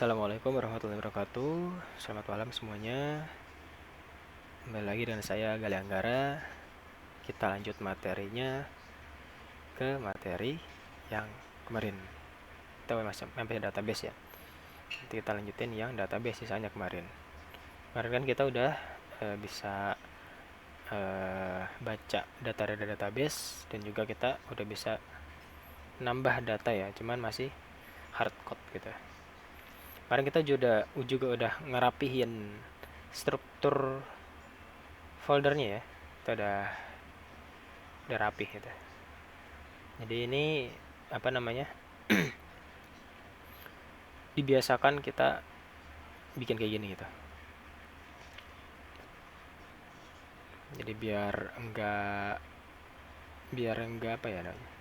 Assalamualaikum warahmatullahi wabarakatuh. Selamat malam semuanya. Kembali lagi dengan saya Gali Anggara. Kita lanjut materinya ke materi yang kemarin. Kita masih sampai database ya. Nanti kita lanjutin yang database sisanya kemarin. Kemarin kan kita udah bisa baca data dari database dan juga kita udah bisa nambah data ya. Cuman masih hard code gitu. Kemarin kita juga udah ngerapihin struktur foldernya ya. Kita udah rapih gitu. Jadi ini apa namanya? Dibiasakan kita bikin kayak gini gitu. Jadi biar enggak apa ya namanya?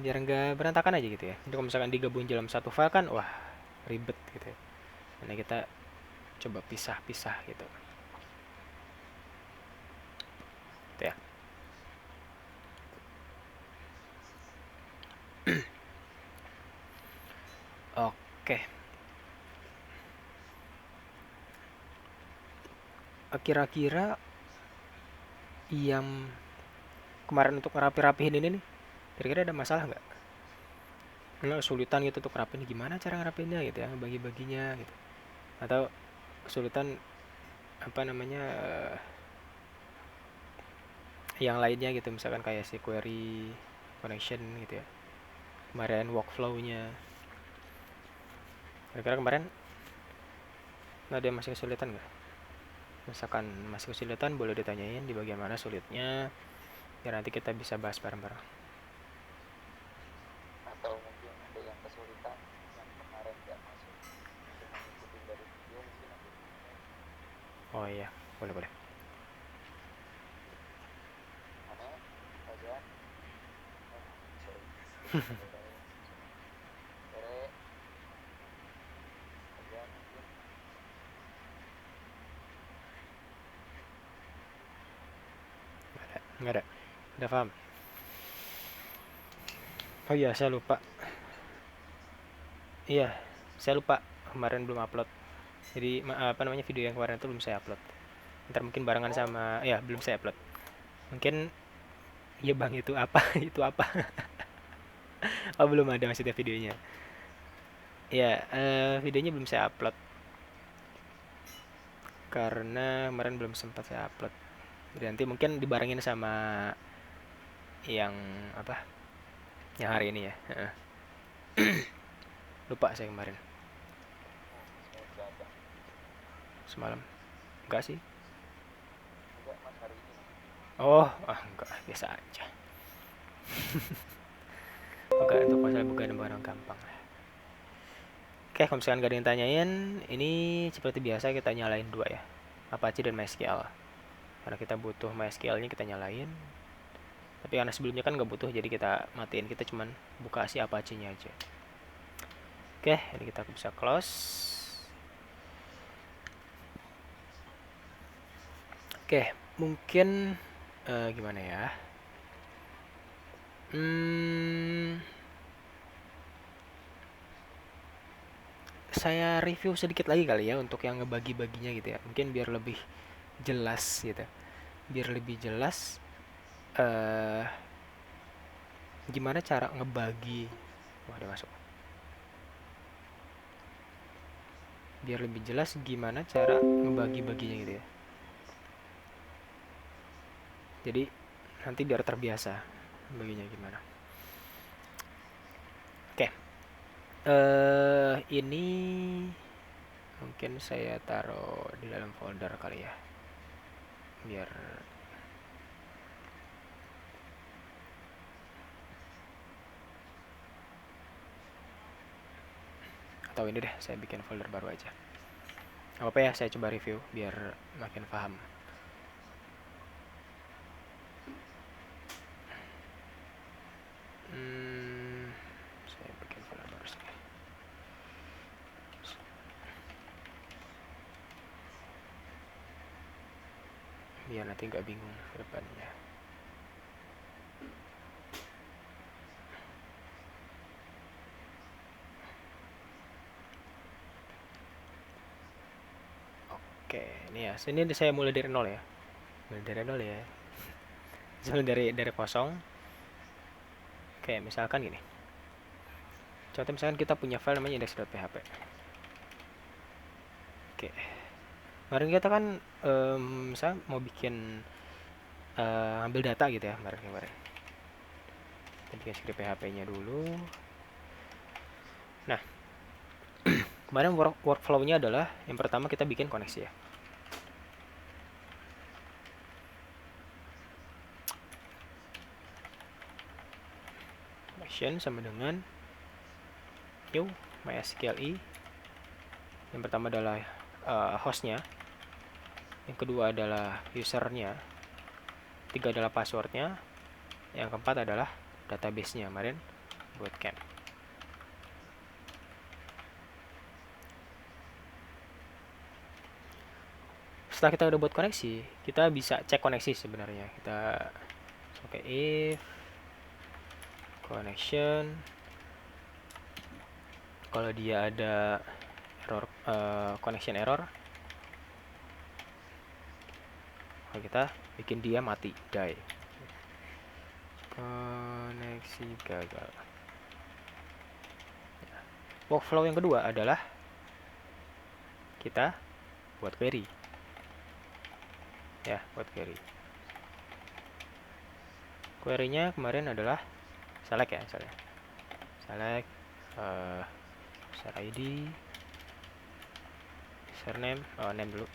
Biar enggak berantakan aja gitu ya. Jadi kalau misalkan digabung dalam satu file kan wah ribet gitu ya. Nah, kita coba pisah-pisah gitu. Gitu ya. Oke. Kira-kira yang kemarin untuk ngerapi-rapihin ini nih, kira-kira ada masalah nggak? Kesulitan gitu untuk ngerapiin gimana cara ngerapiinnya gitu ya, bagi-baginya gitu. Atau kesulitan apa namanya yang lainnya gitu misalkan kayak si query connection gitu ya, kemarin workflow-nya kira-kira kemarin ada yang masih kesulitan nggak? Misalkan masih kesulitan boleh ditanyain di bagian mana sulitnya biar nanti kita bisa bahas bareng-bareng. Atau mungkin ada yang kesulitan yang kemarin nggak masuk cuma ngikutin dari video mungkin ada yang bingung Oh iya, boleh boleh. mana Fajar sorry ada orang yang masuk sorry Tere Fajar mungkin Nggak ada, udah paham. Oh iya, saya lupa. Iya, saya lupa kemarin belum upload. Jadi apa namanya, video yang kemarin itu belum saya upload. Ntar mungkin barengan oh sama ya, belum saya upload. Mungkin ya bang, itu apa? Itu apa? Oh belum ada maksudnya videonya. Ya, videonya belum saya upload karena kemarin belum sempat saya upload. Jadi nanti mungkin dibarengin sama yang apa? Yang hari ini ya. Lupa saya kemarin. oh semalam begadang Semalam. Enggak sih. enggak mas hari ini mas Oh, enggak, biasa aja. Enggak, untuk masalah bukan barang gampang. Oke, kalau misalkan gak ada yang tanyain, ini seperti biasa kita nyalain dua ya. Apache dan MySQL. Karena kita butuh MySQL-nya kita nyalain. Tapi karena sebelumnya kan nggak butuh, jadi kita matiin. Kita cuman buka si Apache-nya aja. Oke, ini kita bisa close. Oke, mungkin gimana ya? Hmm, saya review sedikit lagi kali ya untuk yang ngebagi-baginya gitu ya. Mungkin biar lebih jelas gitu. Biar lebih jelas eh gimana cara ngebagi. Wah, ada masuk. Biar lebih jelas gimana cara ngebagi-baginya gitu ya. Jadi nanti biar terbiasa baginya gimana. Oke, ini mungkin saya taruh di dalam folder kali ya. Biar atau ini deh, saya bikin folder baru aja. Apa ya, saya coba review biar makin paham. Hmm, saya bikin folder baru sekali. Biar nanti nggak bingung ke depannya. Oke, ini ya. Sini saya mulai dari nol ya. Mulai dari nol ya. Mulai dari kosong. Kayak misalkan gini. Contoh misalkan kita punya file namanya index.php. Oke. Kemarin kita kan misalnya mau bikin ambil data gitu ya kemarin. Kita bikin script PHP-nya dulu. Nah, kemarin workflow-nya adalah yang pertama kita bikin koneksi ya. Connection sama dengan new MySQLi. Yang pertama adalah hostnya, yang kedua adalah usernya, ketiga adalah passwordnya, yang keempat adalah database-nya kemarin bootcamp. Setelah kita udah buat koneksi, kita bisa cek koneksi sebenarnya. Kita pakai if connection, kalau dia ada error, connection error, kalau kita bikin dia mati, die, koneksi gagal. Workflow yang kedua adalah kita buat query ya, buat query-nya kemarin adalah select ya, select user ID, username, name dulu,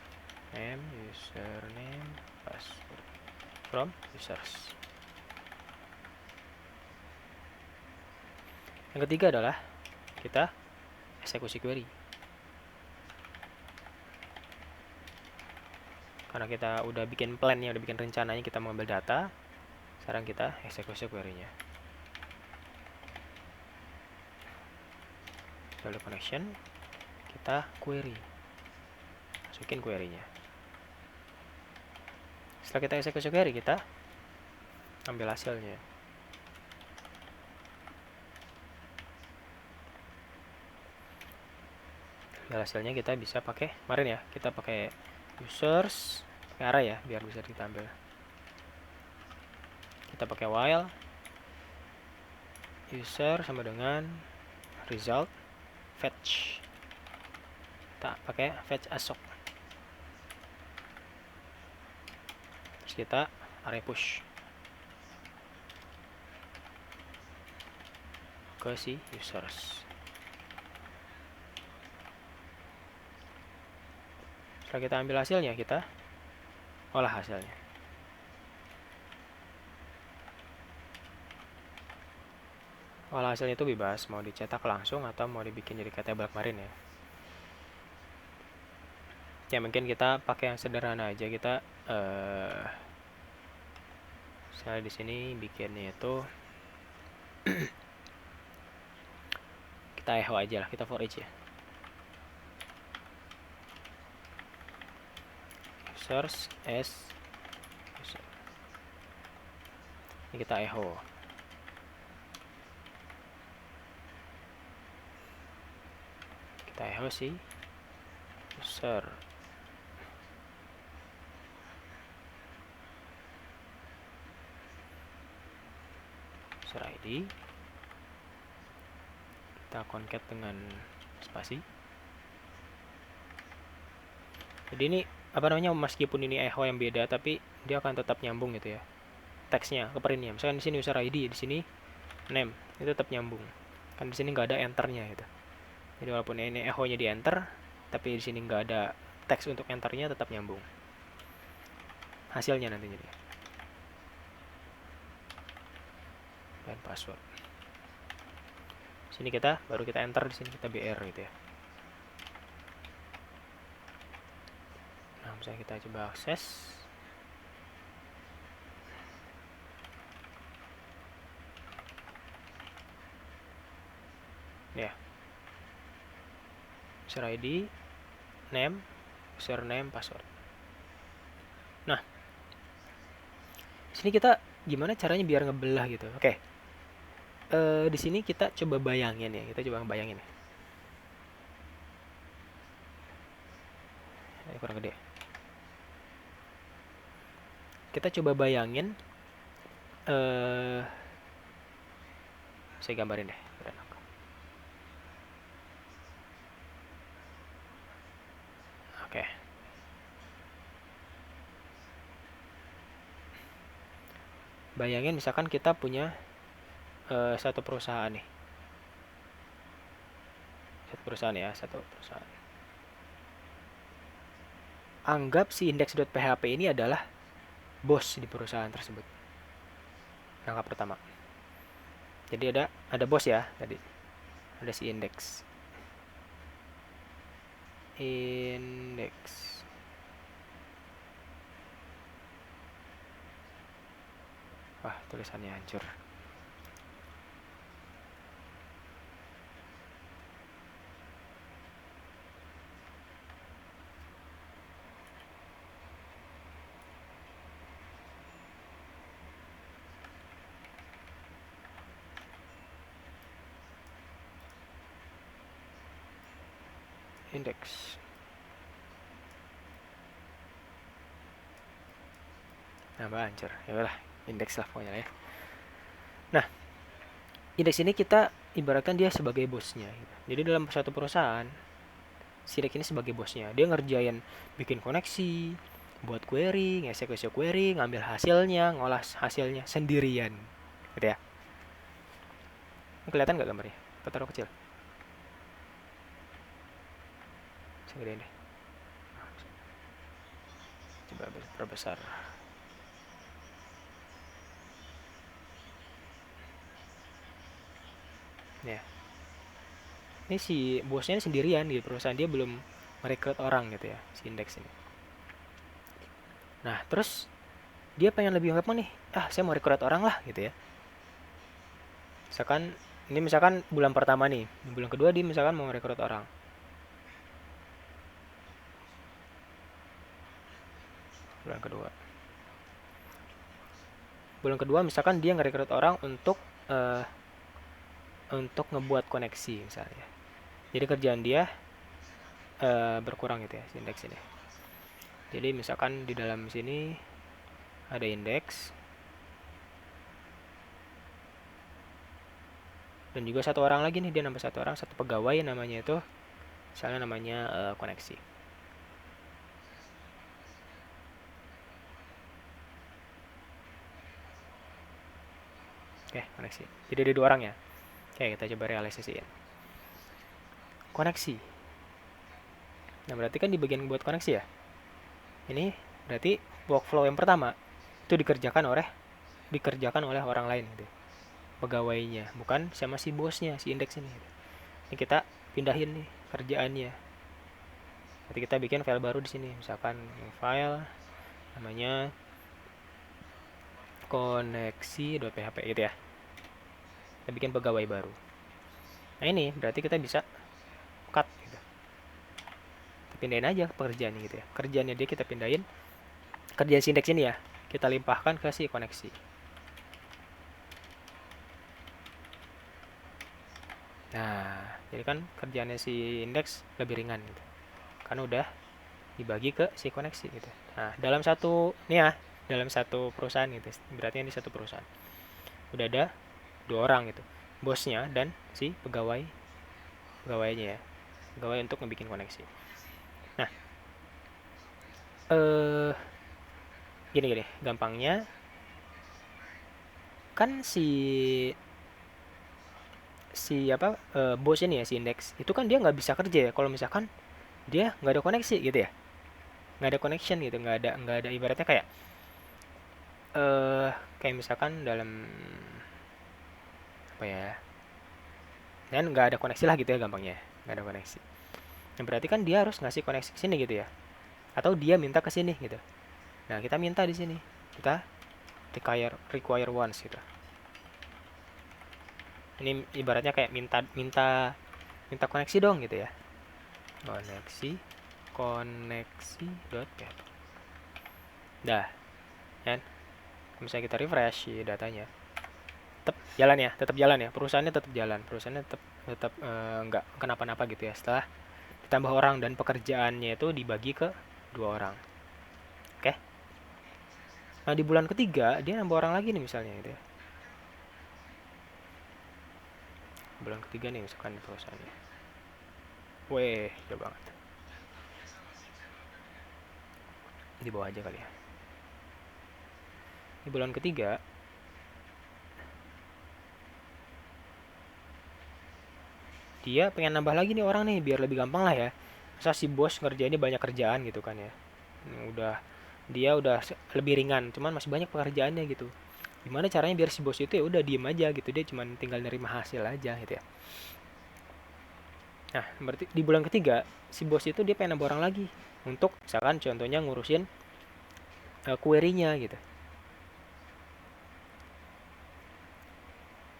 name, username, password from users. Yang ketiga adalah kita eksekusi query. Karena kita udah bikin plan-nya, udah bikin rencananya kita mengambil data, sekarang kita eksekusi query-nya. Lalu connection, kita query, masukin query-nya. Setelah kita eksekusi query, kita ambil hasilnya. Ambil hasilnya kita bisa pakai, kemarin ya, kita pakai users, pakai array ya, biar bisa ditambah. Kita pakai while user sama dengan result fetch. Kita pakai fetch asok. Terus kita array push ke si users. Setelah kita ambil hasilnya, kita olah hasilnya. Olah hasilnya itu bebas, mau dicetak langsung atau mau dibikin jadi table kemarin ya. Ya mungkin kita pakai yang sederhana aja, kita saya di sini bikinnya itu kita echo aja lah, kita for each ya. Users as user. Ini kita echo. Kita echo sih user. User ID. Kita concat dengan spasi. Jadi ini apa namanya, meskipun ini echo yang beda tapi dia akan tetap nyambung gitu ya. Teksnya ke printnya. Misalkan di sini user ID, di sini name, itu tetap nyambung. Kan di sini nggak ada enternya gitu. Jadi walaupun ini echo-nya di enter, tapi di sini nggak ada teks untuk enternya, tetap nyambung hasilnya nantinya dia. Dan password. Sini kita baru kita enter, di sini kita BR gitu ya. Nah, misalnya kita coba akses. Ya. User ID, name, username, password. Nah, sini kita gimana caranya biar ngebelah gitu. Oke. Di sini kita coba bayangin ya, kita coba bayangin ya. Ini kurang gede. kita coba bayangin, saya gambarin deh. Oke. Bayangin misalkan kita punya satu perusahaan nih. Satu perusahaan. Anggap si index.php ini adalah bos di perusahaan tersebut. Langkah pertama. Jadi ada bos ya tadi. Ada si index. Wah, tulisannya hancur. Index. Nambah hancur. Ya udah, indeks lah pokoknya ya. Nah, indeks ini kita ibaratkan dia sebagai bosnya gitu. Jadi dalam satu perusahaan, si indeks ini sebagai bosnya. Dia ngerjain bikin koneksi, buat query, nge-execute query, ngambil hasilnya, ngolah hasilnya sendirian. Gitu ya. Ini kelihatan nggak gambarnya? Atau taruh kecil? Saya gedein deh. Coba perbesar. Ya. Ini si bosnya sendirian di perusahaan, dia belum merekrut orang gitu ya, si indeks ini. Nah, terus dia pengen lebih apa nih? Saya mau rekrut orang lah gitu ya. Misalkan bulan pertama nih, bulan kedua dia misalkan mau rekrut orang. Bulan kedua. Bulan kedua misalkan dia ngerekrut orang untuk ngebuat koneksi misalnya. Jadi kerjaan dia berkurang gitu ya, si indeks ini. Jadi misalkan di dalam sini ada indeks dan juga satu orang lagi nih, dia nambah satu orang, satu pegawai namanya itu misalnya namanya koneksi. Oke, koneksi. Jadi ada dua orang ya. Oke, kita coba realisasiin. Koneksi. Nah, berarti kan di bagian buat koneksi ya. Ini berarti workflow yang pertama itu dikerjakan oleh orang lain gitu. Pegawainya, bukan sama si bosnya, si indeks ini gitu. Ini kita pindahin nih kerjaannya. Nanti kita bikin file baru di sini, misalkan file namanya koneksi.php gitu ya. Kita bikin pegawai baru. Nah, ini berarti kita bisa cut gitu. Kita pindahin aja pekerjaannya gitu ya. Kerjaannya dia kita pindahin. Kerjaan si indeks ini ya, kita limpahkan ke si koneksi. Nah, jadi kan kerjaannya si indeks lebih ringan gitu. Karena udah dibagi ke si koneksi gitu. Nah, dalam satu perusahaan gitu. Berarti ini satu perusahaan. Udah ada dua orang gitu. Bosnya dan si pegawainya ya. Pegawai untuk ngebikin koneksi. Nah, gini gampangnya kan bos ini ya, si indeks itu kan dia nggak bisa kerja ya kalau misalkan dia nggak ada koneksi gitu ya, nggak ada connection gitu, nggak ada ibaratnya kayak misalkan dalam apa ya, dan nggak ada koneksi lah gitu ya gampangnya, nggak ada koneksi. Yang berarti kan dia harus ngasih koneksi ke sini gitu ya, atau dia minta ke sini gitu. Nah, kita minta di sini, kita require once gitu. Ini ibaratnya kayak minta koneksi dong gitu ya. Koneksi.php. Dah, kan? Misalnya kita refresh datanya, tetap jalan ya. Perusahaannya tetap nggak kenapa-napa gitu ya. Setelah ditambah orang dan pekerjaannya itu dibagi ke dua orang. Oke? Nah di bulan ketiga dia nambah orang lagi nih misalnya gitu ya. Bulan ketiga nih misalkan di perusahaannya. Weh, jauh banget. Di bawah aja kali ya. Di bulan ketiga dia pengen nambah lagi nih orang nih biar lebih gampang lah ya. Masa si bos ngerjainnya banyak kerjaan gitu kan ya. Udah dia udah lebih ringan, cuman masih banyak pekerjaannya gitu. Gimana caranya biar si bos itu ya udah diem aja gitu, dia cuman tinggal nerima hasil aja gitu ya. Nah, berarti di bulan ketiga si bos itu dia pengen nambah orang lagi untuk misalkan contohnya ngurusin query-nya gitu.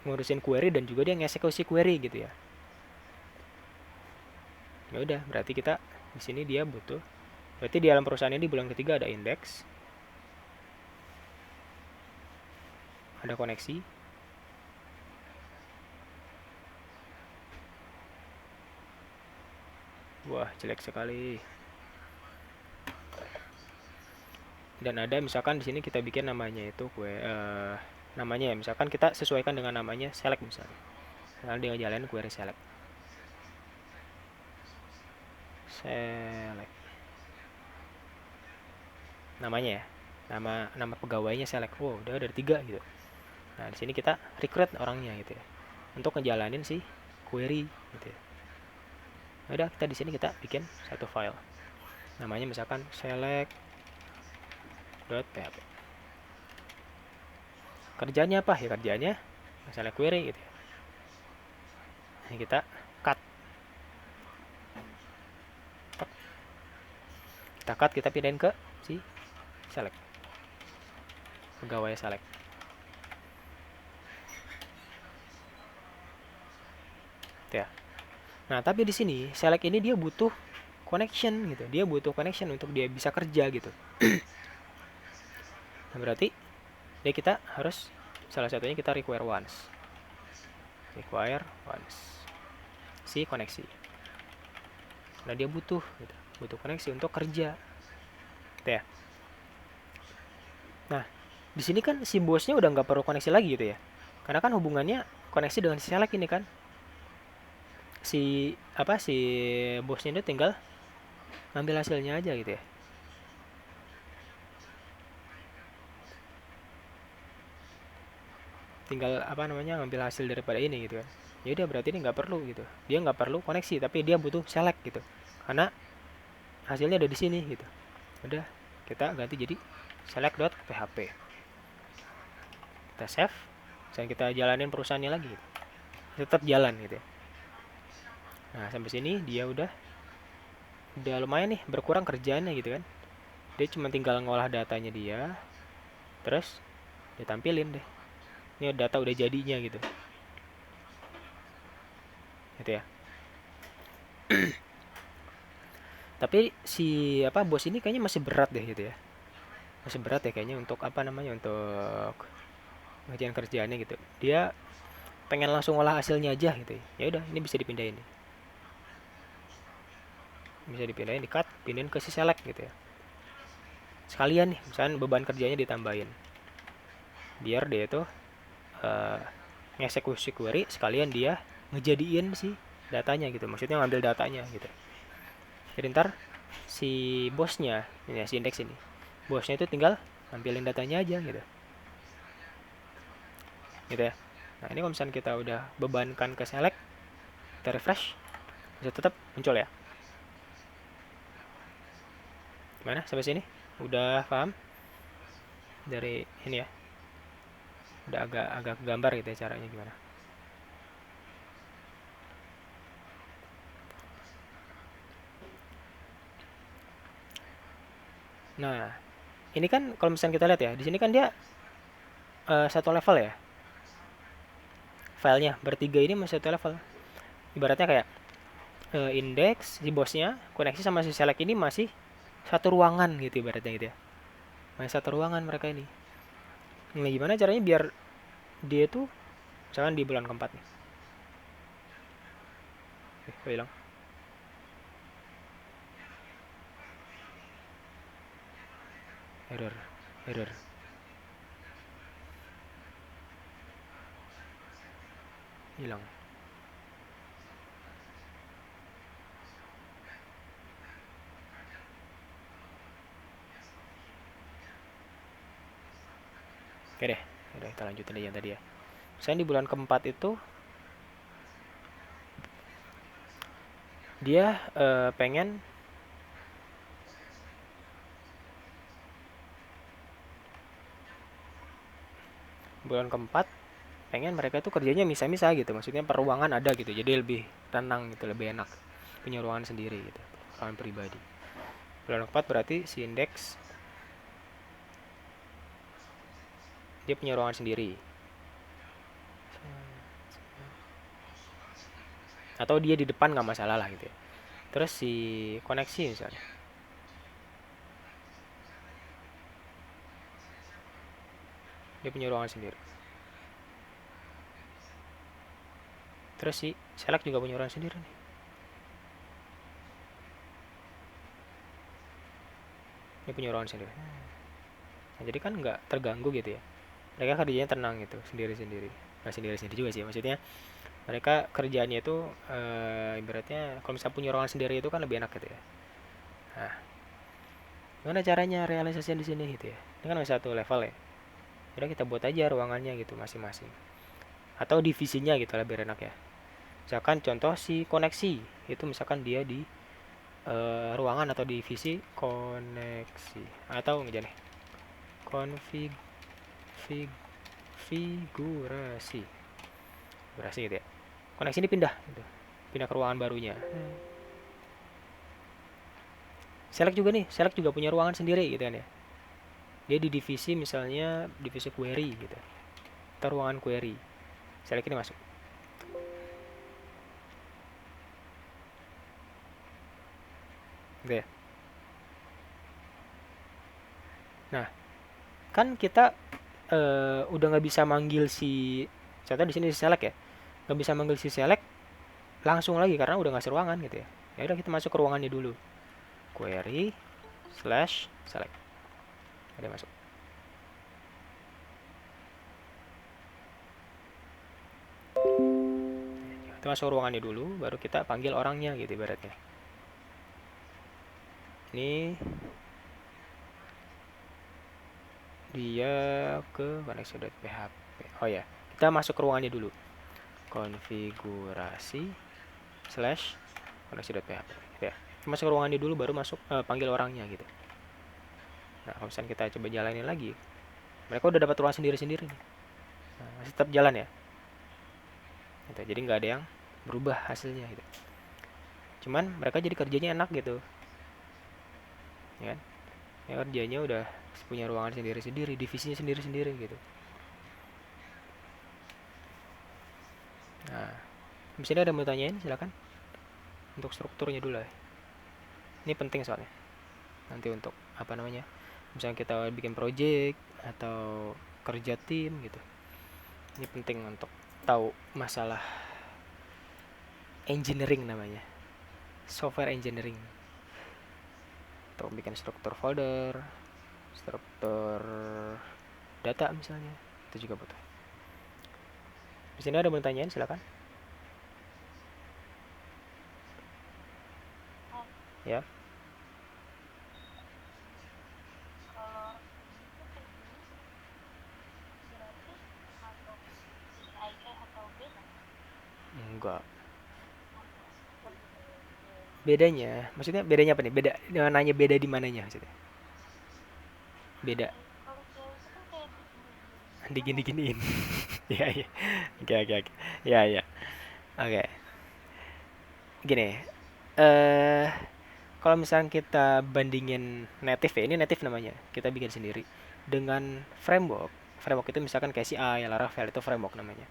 Ngurusin query dan juga dia ngeksekusi query gitu ya. Ya udah, berarti kita di sini dia butuh. Berarti di dalam perusahaan ini di bulan ketiga ada indeks, ada koneksi. Wah, jelek sekali. Dan ada misalkan di sini kita bikin namanya itu namanya ya misalkan kita sesuaikan dengan namanya select misalnya. Misalnya dia ngejalanin query select. Select. Namanya ya. Nama pegawainya select. Oh, udah ada 3 gitu. Nah, di sini kita recruit orangnya gitu ya. Untuk ngejalanin si query gitu ya. Udah kita di sini kita bikin satu file. Namanya misalkan select.php. Kerjanya apa? Ya kerjanya select query gitu ya. Ini kita cut. Kita cut, kita pindahin ke si select. Pegawai select. Gitu ya. Nah, tapi di sini select ini dia butuh connection gitu. Dia butuh connection untuk dia bisa kerja gitu. Nah, berarti ya kita harus salah satunya kita require once. Require once. Si koneksi. Nah, dia butuh gitu. Butuh koneksi untuk kerja. Gitu ya. Nah, di sini kan si bosnya udah nggak perlu koneksi lagi gitu ya. Karena kan hubungannya koneksi dengan si select ini kan. Si bosnya itu tinggal ngambil hasilnya aja gitu ya. Tinggal apa namanya ngambil hasil daripada ini gitu kan. Ya udah berarti ini nggak perlu gitu. Dia nggak perlu koneksi tapi dia butuh select gitu. Karena hasilnya ada di sini gitu. Udah kita ganti jadi select.php. Kita save dan kita jalanin perusahaannya lagi gitu. Tetap jalan gitu ya. Nah, sampai sini dia udah lumayan nih berkurang kerjaannya gitu kan. Dia cuma tinggal ngolah datanya dia, terus ditampilin deh. Ini data udah jadinya gitu. Gitu ya. Tapi si apa bos ini kayaknya masih berat deh gitu ya. Masih berat ya kayaknya untuk apa namanya untuk ngerjain kerjaannya gitu. Dia pengen langsung olah hasilnya aja gitu. Ya udah, ini bisa dipindahin nih. Bisa dipindahin di cut, pindahin ke si select gitu ya. Sekalian nih, misalnya beban kerjanya ditambahin. Biar dia itu uh, ngeksekusi query sekalian dia ngejadiin si datanya gitu. Maksudnya ngambil datanya gitu. Jadi ntar si bosnya ini ya, si indeks ini bosnya itu tinggal nampilin datanya aja gitu gitu ya. Nah ini kalau misalnya kita udah bebankan ke select, kita refresh bisa tetap muncul ya. Gimana sampai sini udah paham dari ini ya, udah agak gambar gitu ya caranya gimana. Nah ini kan kalau misalnya kita lihat ya di sini kan dia satu level ya, filenya bertiga ini masih satu level. Ibaratnya kayak indeks si bosnya koneksi sama si select ini masih satu ruangan gitu ibaratnya gitu ya, masih satu ruangan mereka ini. Nah gimana caranya biar dia tuh misalkan di bulan keempat nih hilang error error hilang. Oke deh, udah kita lanjutin aja yang tadi ya. Misalnya di bulan keempat itu dia pengen bulan keempat pengen mereka itu kerjanya misah-misah gitu, maksudnya peruangan ada gitu, jadi lebih tenang gitu, lebih enak punya ruangan sendiri gitu, ruangan pribadi. Bulan keempat berarti si indeks dia punya ruangan sendiri, atau dia di depan nggak masalah lah gitu ya. Terus si koneksi misalnya dia punya ruangan sendiri. Terus si select juga punya ruangan sendiri nih. Dia punya ruangan sendiri. Nah, jadi kan nggak terganggu gitu ya. Mereka kerjanya tenang gitu, sendiri-sendiri. Nggak sendiri-sendiri juga sih, maksudnya mereka kerjaannya itu ibaratnya kalau misalnya punya ruangan sendiri itu kan lebih enak gitu ya. Nah, gimana caranya realisasinya di sini gitu ya? Ini kan masih satu level ya. Jadi kita buat aja ruangannya gitu masing-masing. Atau divisinya gitu lebih enak ya. Misalkan contoh si koneksi itu misalkan dia di ruangan atau divisi koneksi atau nggak nih konfigurasi konfigurasi gitu ya. Koneksi ini pindah gitu. Pindah ke ruangan barunya. Select juga nih, select juga punya ruangan sendiri gitu kan ya. Dia di divisi misalnya divisi query gitu. Atau ruangan query. Select ini masuk. Gitu ya. Nah, kan kita udah nggak bisa manggil si contoh di sini si select ya. Nggak bisa manggil si select langsung lagi karena udah ngasih ruangan gitu ya. Ya udah kita masuk ke ruangannya dulu. Query slash select. Ada masuk. Kita masuk ruangannya dulu, baru kita panggil orangnya gitu ibaratnya. Ini dia ke koneksi.php. Oh ya, kita masuk ke ruangannya dulu. Konfigurasi slash koneksi.php. Ya, kita masuk ke ruangannya dulu, baru masuk panggil orangnya gitu. Nah, kalau misalnya kita coba jalanin lagi, mereka udah dapat ruangan sendiri-sendiri nih. Nah, masih tetap jalan ya. Gitu. Jadi nggak ada yang berubah hasilnya gitu. Cuman mereka jadi kerjanya enak gitu. Ya kan? Ya kerjanya udah punya ruangan sendiri-sendiri, divisinya sendiri-sendiri gitu. Nah, misalnya ada mau tanyain silakan. Untuk strukturnya dulu lah. Ini penting soalnya. Nanti untuk apa namanya? Misalnya kita bikin project atau kerja tim gitu. Ini penting untuk tahu masalah engineering namanya. Software engineering. Untuk bikin struktur folder, struktur data misalnya. Itu juga butuh. Di sini ada mau tanyain silakan. Ya. Kalau ini tuh kayak gini berarti masuk CIA atau beda? Enggak. Oh, Bedanya, maksudnya bedanya apa nih? Beda nanya beda di mananya maksudnya? Beda kalau CIA itu kan kayak digini-giniin gitu kan ya? digini-giniin. Iya, iya. Oke, oke, oke. Iya, iya. Oke. Gini. Eh kalau misalnya kita bandingin native ya, ini native namanya. Kita bikin sendiri dengan framework. Framework itu misalkan kayak CI, Laravel itu framework namanya.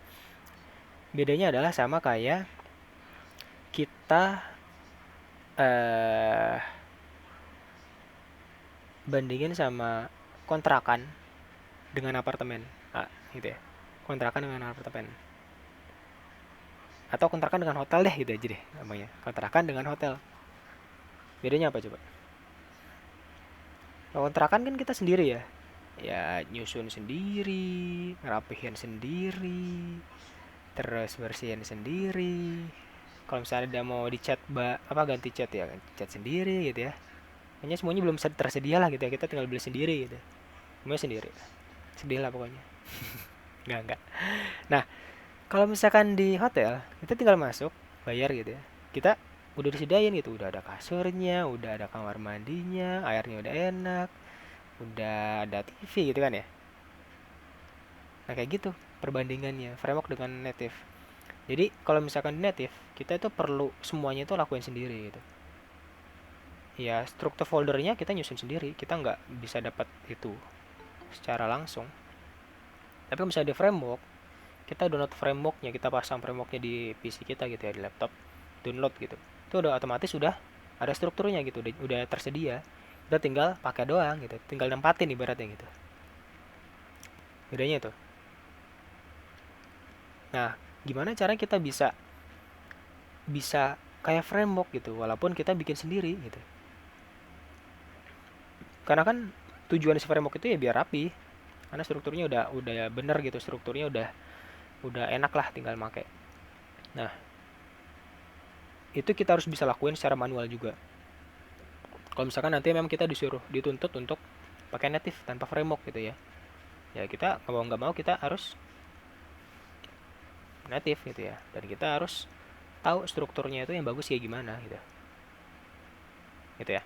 Bedanya adalah sama kayak kita eh bandingin sama kontrakan dengan apartemen. Ah, gitu ya. Kontrakan dengan apartemen. Atau kontrakan dengan hotel deh gitu aja deh namanya. Kontrakan dengan hotel. Bedanya apa coba? Kalau kontrakan kan kita sendiri ya. Ya nyusun sendiri, ngerapihin sendiri. terus bersihin sendiri. Kalau misalnya dia mau di chat ganti chat ya chat sendiri gitu ya. Kayaknya semuanya belum tersedia lah gitu ya, kita tinggal beli sendiri gitu, semuanya sendiri, sedih lah pokoknya. Nggak. Nah, kalau misalkan di hotel kita tinggal masuk bayar gitu ya, kita udah disediain gitu, udah ada kasurnya, udah ada kamar mandinya, airnya udah enak, udah ada TV gitu kan ya. Nah kayak gitu perbandingannya framework dengan native. Jadi kalau misalkan di native kita itu perlu semuanya itu lakuin sendiri gitu. Ya struktur foldernya kita nyusun sendiri, kita nggak bisa dapat itu secara langsung. Tapi kalau misalnya di framework, kita download frameworknya, kita pasang frameworknya di PC kita gitu ya, di laptop, download gitu. Itu udah otomatis sudah ada strukturnya gitu, udah tersedia. Kita tinggal pakai doang gitu, tinggal nempatin ibaratnya gitu. Bedanya itu. Nah, gimana caranya kita bisa bisa kayak framework gitu, walaupun kita bikin sendiri gitu. Karena kan tujuan si framework itu ya biar rapi, karena strukturnya udah bener gitu, strukturnya udah enak lah tinggal make. Nah, itu kita harus bisa lakuin secara manual juga. Kalau misalkan nanti memang kita dituntut untuk pakai native tanpa framework gitu ya, ya kita nggak mau kita harus native gitu ya, dan kita harus tahu strukturnya itu yang bagus kayak gimana gitu, gitu ya.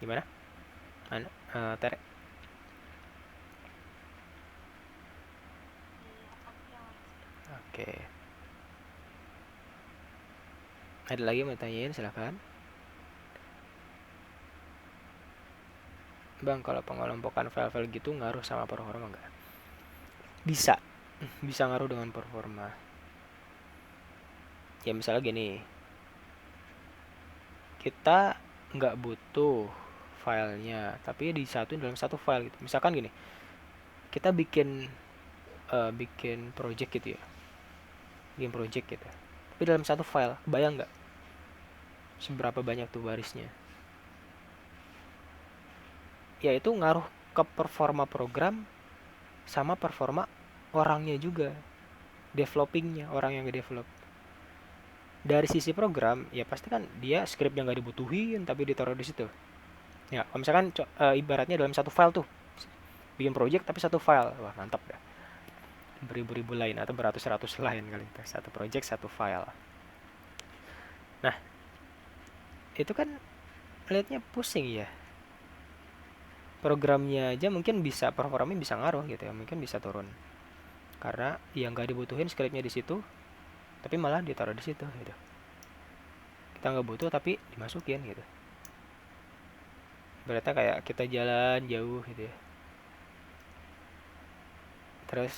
Gimana? Tere? Oke. Ada lagi mau tanyain, silakan. Bang, kalau pengelompokan file-file gitu ngaruh sama performa nggak? Bisa, bisa ngaruh dengan performa. Ya misalnya gini, kita nggak butuh filenya, tapi disatuin dalam satu file gitu. Misalkan gini, kita bikin project gitu ya, bikin project gitu. Tapi dalam satu file, bayang nggak seberapa banyak tuh barisnya? Ya itu ngaruh ke performa program sama performa orangnya juga, developingnya, orang yang nge-develop. Dari sisi program ya pasti kan dia script yang nggak dibutuhin tapi ditaruh di situ. Ya kalau misalkan ibaratnya dalam satu file tuh, bikin project tapi satu file, wah mantap dah, beribu-ribu line atau beratus-ratus line kali itu, satu project satu file. Nah itu kan liatnya pusing ya, programnya aja mungkin bisa, performanya bisa ngaruh gitu ya, mungkin bisa turun karena yang nggak dibutuhin scriptnya di situ tapi malah ditaruh di situ gitu. Kita nggak butuh tapi dimasukin gitu, berarti kayak kita jalan jauh gitu ya, terus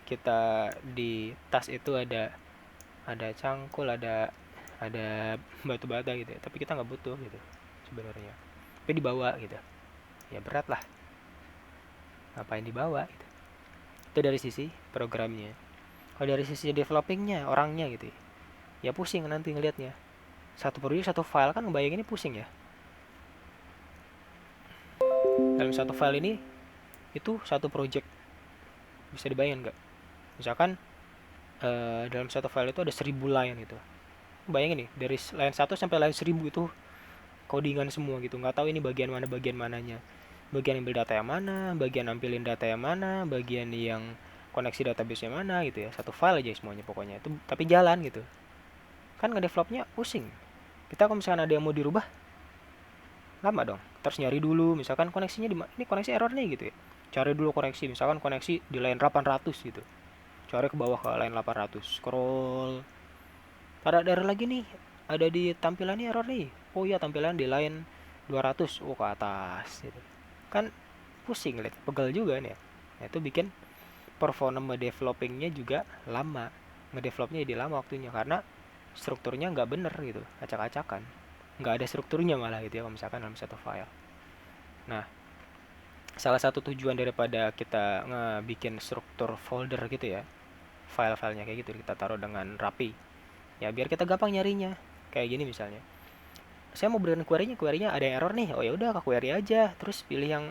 kita di tas itu ada cangkul, ada batu bata gitu ya, tapi kita nggak butuh gitu sebenarnya, tapi dibawa gitu, ya berat lah, ngapain dibawa gitu. Itu dari sisi programnya. Kalau dari sisi developingnya, orangnya gitu ya pusing nanti ngelihatnya, satu project satu file kan ngebayangin ini pusing ya. Dalam satu file ini itu satu project, bisa dibayangin nggak? Misalkan dalam satu file itu ada 1000 line gitu, bayangin nih dari line 1 sampai line 1000 itu codingan semua gitu, nggak tahu ini bagian mananya, bagian ambil data yang mana, bagian nampilin data yang mana, bagian yang koneksi database yang mana gitu ya, satu file aja semuanya pokoknya itu, tapi jalan gitu kan, ngedevelopnya pusing. Kita kalau misalkan ada yang mau dirubah lama dong, terus nyari dulu misalkan koneksinya di ini, koneksi error nih gitu ya, cari dulu koneksi, misalkan koneksi di line 800 gitu, cari ke bawah ke line 800, scroll, ada error lagi nih, ada di tampilan error nih, oh iya tampilan di line 200, oh ke atas gitu kan, pusing lihat, pegel juga nih ya. Nah, itu bikin performa developingnya juga lama, ngedevelopnya jadi lama waktunya karena strukturnya nggak bener gitu, acak-acakan, nggak ada strukturnya malah gitu ya kalau misalkan dalam satu file. Nah, salah satu tujuan daripada kita ngebikin struktur folder gitu ya, file-filenya kayak gitu kita taruh dengan rapi, ya biar kita gampang nyarinya. Kayak gini misalnya, saya mau berikan query-nya ada yang error nih, oh ya udah ke query aja, terus pilih yang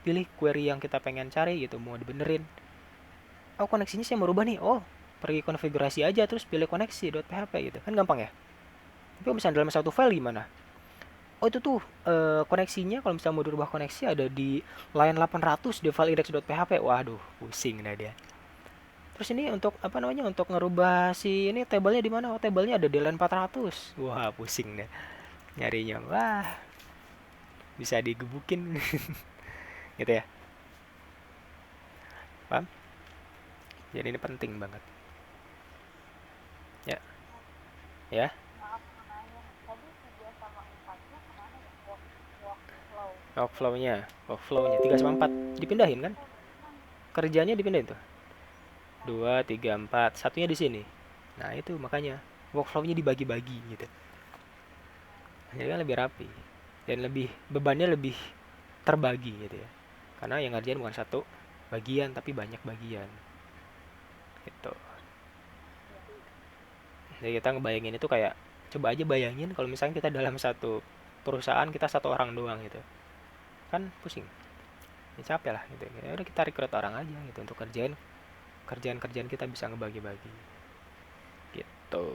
pilih query yang kita pengen cari gitu, mau dibenerin. Oh, koneksinya saya mau rubah nih. Oh, pergi konfigurasi aja terus pilih koneksi.php gitu. Kan gampang ya. Tapi kalau misalnya dalam satu file gimana? Oh, itu tuh koneksinya kalau misalnya mau dirubah koneksi ada di line 800 di file index.php. Waduh, pusing dah dia. Terus ini untuk apa namanya? Untuk ngerubah si ini tabelnya di mana? Oh, tabelnya ada di line 400. Wah, pusing deh nyarinya. Wah, bisa digebukin gitu ya. Paham? Jadi ini penting banget. Ya, ya. Maaf mau nanya, tadi 3 sama 4-nya kemana ya? Workflow. Workflow-nya 3 sama 4 dipindahin kan? Oh, barusan. Kerjanya dipindahin tuh. Oh, 2, 3, 4, satunya di sini. Nah, itu makanya workflow-nya dibagi-bagi gitu. Jadi kan lebih rapi dan lebih bebannya lebih terbagi gitu ya. Karena yang ngerjain bukan satu bagian tapi banyak bagian. Gitu. iya. Jadi kita ngebayangin itu kayak coba aja bayangin kalau misalnya kita dalam satu perusahaan kita satu orang doang gitu. Kan pusing. Ya capek lah gitu. Ya udah kita rekrut orang aja gitu untuk kerjaan-kerjaan kita bisa ngebagi-bagi. Gitu.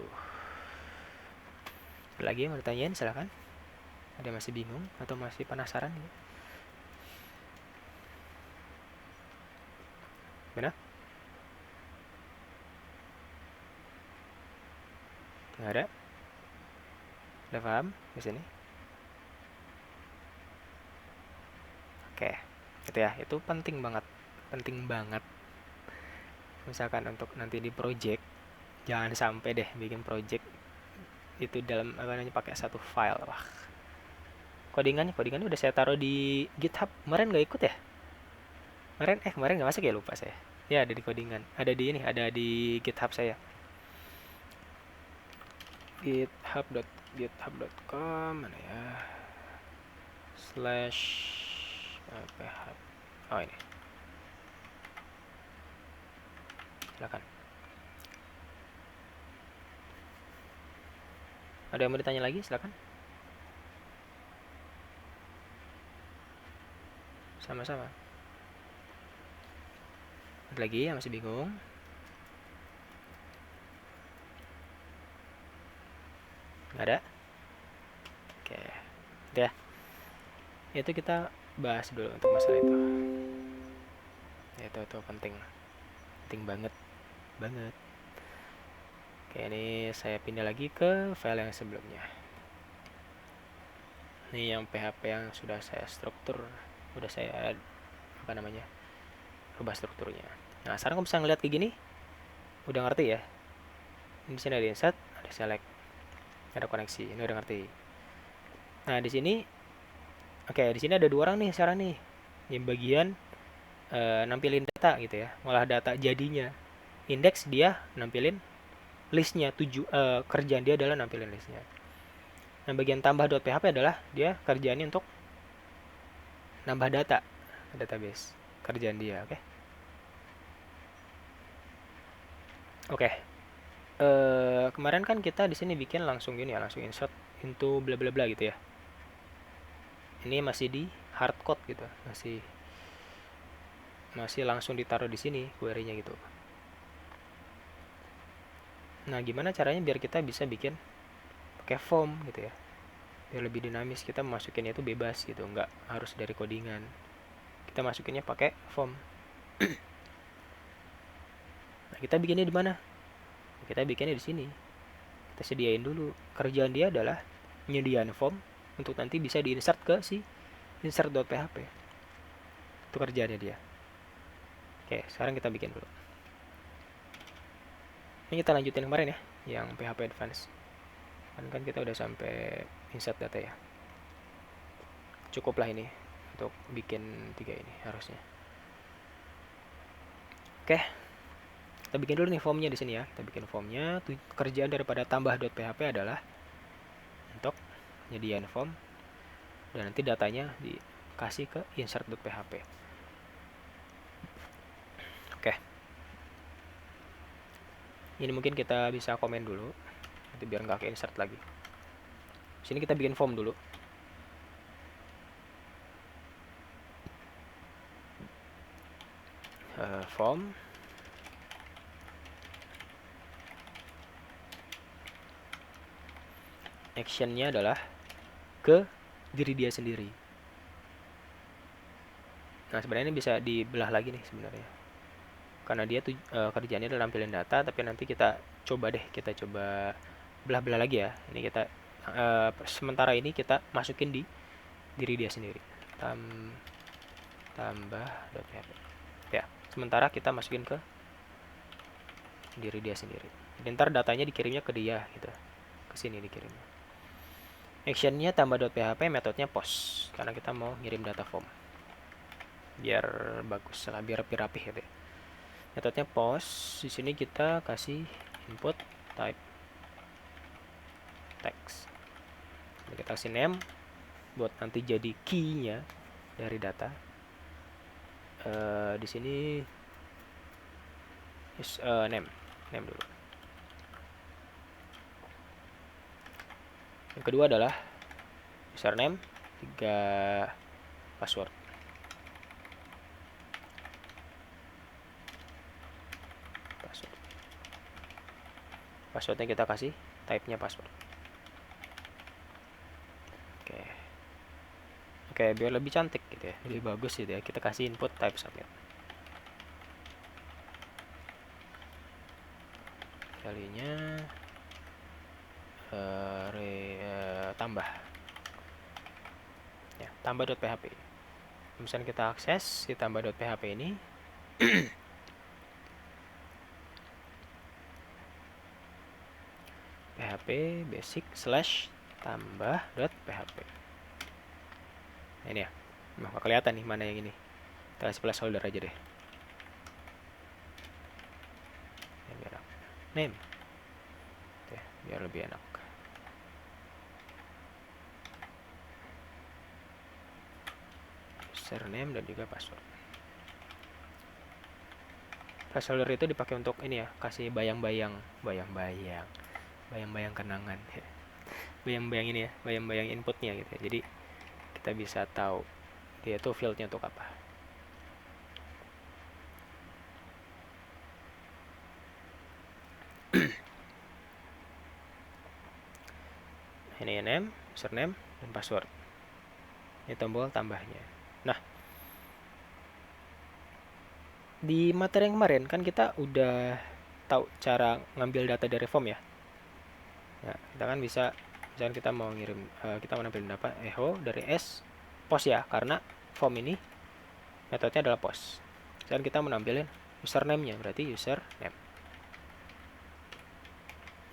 Ada lagi yang mau ditanyain silakan. Ada yang masih bingung atau masih penasaran gitu? Benar? Nggak ada? Udah paham di sini? Oke. Gitu ya. Itu penting banget. Penting banget. Misalkan untuk nanti di project, jangan sampai deh bikin project itu dalam apa namanya pakai satu file. Wah, codingannya udah saya taruh di GitHub. Kemarin nggak ikut ya? Kemarin nggak masuk ya, lupa saya. Ya ada di codingan, ada di ini, ada di GitHub saya. github.com mana ya? Slash php. Oh ini. Silakan. Ada yang mau ditanya lagi? Silakan. Sama-sama. Ada lagi yang masih bingung? Nggak ada? Oke. Udah. Itu kita bahas dulu untuk masalah itu. Itu penting. Penting banget. Banget. Oke, ini saya pindah lagi ke file yang sebelumnya. Ini yang PHP yang sudah saya struktur, udah saya apa namanya, rubah strukturnya. Nah, sekarang kamu bisa ngeliat kayak gini, udah ngerti ya. Di sini ada insert, ada select, ada koneksi. Ini udah ngerti. Nah, di sini, oke, di sini ada 2 orang nih sekarang nih, yang bagian nampilin data gitu ya, ngolah data jadinya. Index dia nampilin listnya, kerjaan dia adalah nampilin listnya. Nah, bagian tambah.php adalah dia kerjaannya untuk nambah data database, kerjaan dia. Oke. Kemarin kan kita di sini bikin langsung gini ya, langsung insert into bla bla bla gitu ya. Ini masih di hard code gitu, masih langsung ditaruh di sini query-nya gitu. Nah, gimana caranya biar kita bisa bikin pakai form gitu ya, biar lebih dinamis. Kita masukinnya itu bebas gitu, nggak harus dari codingan. Kita masukinnya pakai form. Nah, kita bikinnya di mana? Kita bikinnya di sini. Kita sediain dulu. Kerjaan dia adalah nyediain form untuk nanti bisa diinsert ke si insert.php. Itu kerjaannya dia. Oke, sekarang kita bikin dulu. Ini kita lanjutin kemarin ya, yang PHP Advanced. Kan kita udah sampai insert data ya. Cukuplah ini untuk bikin 3 ini harusnya. Oke, kita bikin dulu nih formnya di sini ya. Kita bikin formnya. Kerjaan daripada tambah.php adalah untuk nyediain form dan nanti datanya dikasih ke insert.php. Oke. Ini mungkin kita bisa komen dulu, nanti biar nggak ke insert lagi. Sini kita bikin form dulu. form. Actionnya adalah ke diri dia sendiri. Nah, sebenarnya ini bisa dibelah lagi nih sebenarnya. Karena dia tuh kerjanya adalah nampilin data, tapi nanti kita coba belah-belah lagi ya. Ini kita sementara ini kita masukin di diri dia sendiri. Tambah.php. Ya, sementara kita masukin ke diri dia sendiri. Jadi ntar datanya dikirimnya ke dia gitu. Ke sini dikirimnya. Actionnya tambah.php, metodenya post karena kita mau ngirim data form. Biar bagus lah, biar rapi-rapi gitu ya. Metodenya post. Di sini kita kasih input type text. Jadi kita kasih name buat nanti jadi key-nya dari data. Di sini name dulu. Yang kedua adalah username 3 password. Passwordnya kita kasih type-nya password. Oke, biar lebih cantik gitu ya, lebih bagus gitu ya, kita kasih input type submit. Kalinya tambah ya, tambah.php. Misalnya kita akses si tambah.php ini php basic / tambah.php. Nah, ini ya, nggak kelihatan nih mana yang ini. Kita kasih placeholder aja deh. Ya, biar enak. Name ya, biar lebih enak. Username dan juga password. Placeholder itu dipakai untuk ini ya, kasih bayang-bayang kenangan. Bayang-bayang ini ya, bayang-bayang inputnya gitu ya. Jadi kita bisa tahu dia itu fieldnya untuk apa. Ini name, username, dan password. Ini tombol tambahnya. Nah, di materi yang kemarin kan kita udah tahu cara ngambil data dari form ya. Nah, kita kan bisa, misalnya kita mau ngirim, kita mau nampilin data echo dari S post ya, karena form ini metodenya adalah post. Misalnya kita mau nampilin username-nya, berarti username.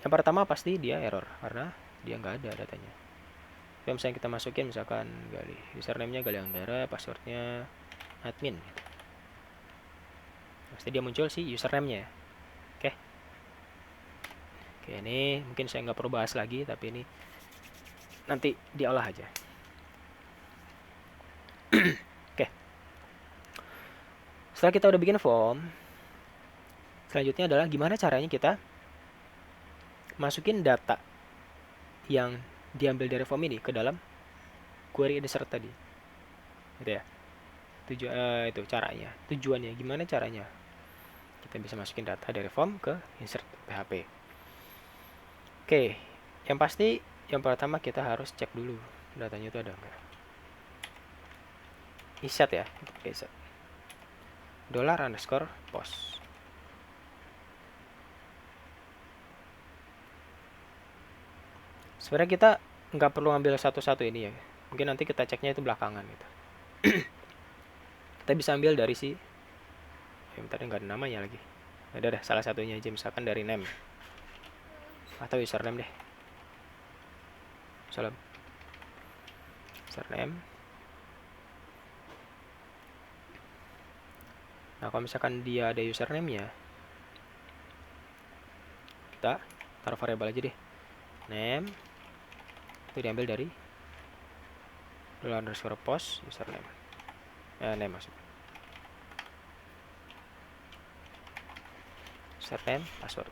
Yang pertama pasti dia error karena dia nggak ada datanya. Kalau misalnya kita masukin misalkan Gali, username-nya Gali Anggara, passwordnya admin. Pasti dia muncul sih username-nya. Oke. Oke, ini mungkin saya nggak perlu bahas lagi, tapi ini nanti diolah aja. Oke. Setelah kita udah bikin form, selanjutnya adalah gimana caranya kita masukin data yang diambil dari form ini ke dalam query insert tadi. Gitu ya. Itu caranya. Tujuannya gimana caranya? Kita bisa masukin data dari form ke insert PHP. Oke, yang pasti yang pertama kita harus cek dulu datanya itu ada enggak. Iset ya, iset. $_post. Sebenarnya kita nggak perlu ambil satu-satu ini ya. Mungkin nanti kita ceknya itu belakangan gitu. Kita bisa ambil dari si tadi nggak ada namanya lagi. Ada salah satunya aja, misalkan dari name atau username deh. Salam. Username. Nah, kalau misalkan dia ada username-nya, kita taruh variabel aja deh. Name itu diambil dari $_post username. Name maksudnya. Username, password.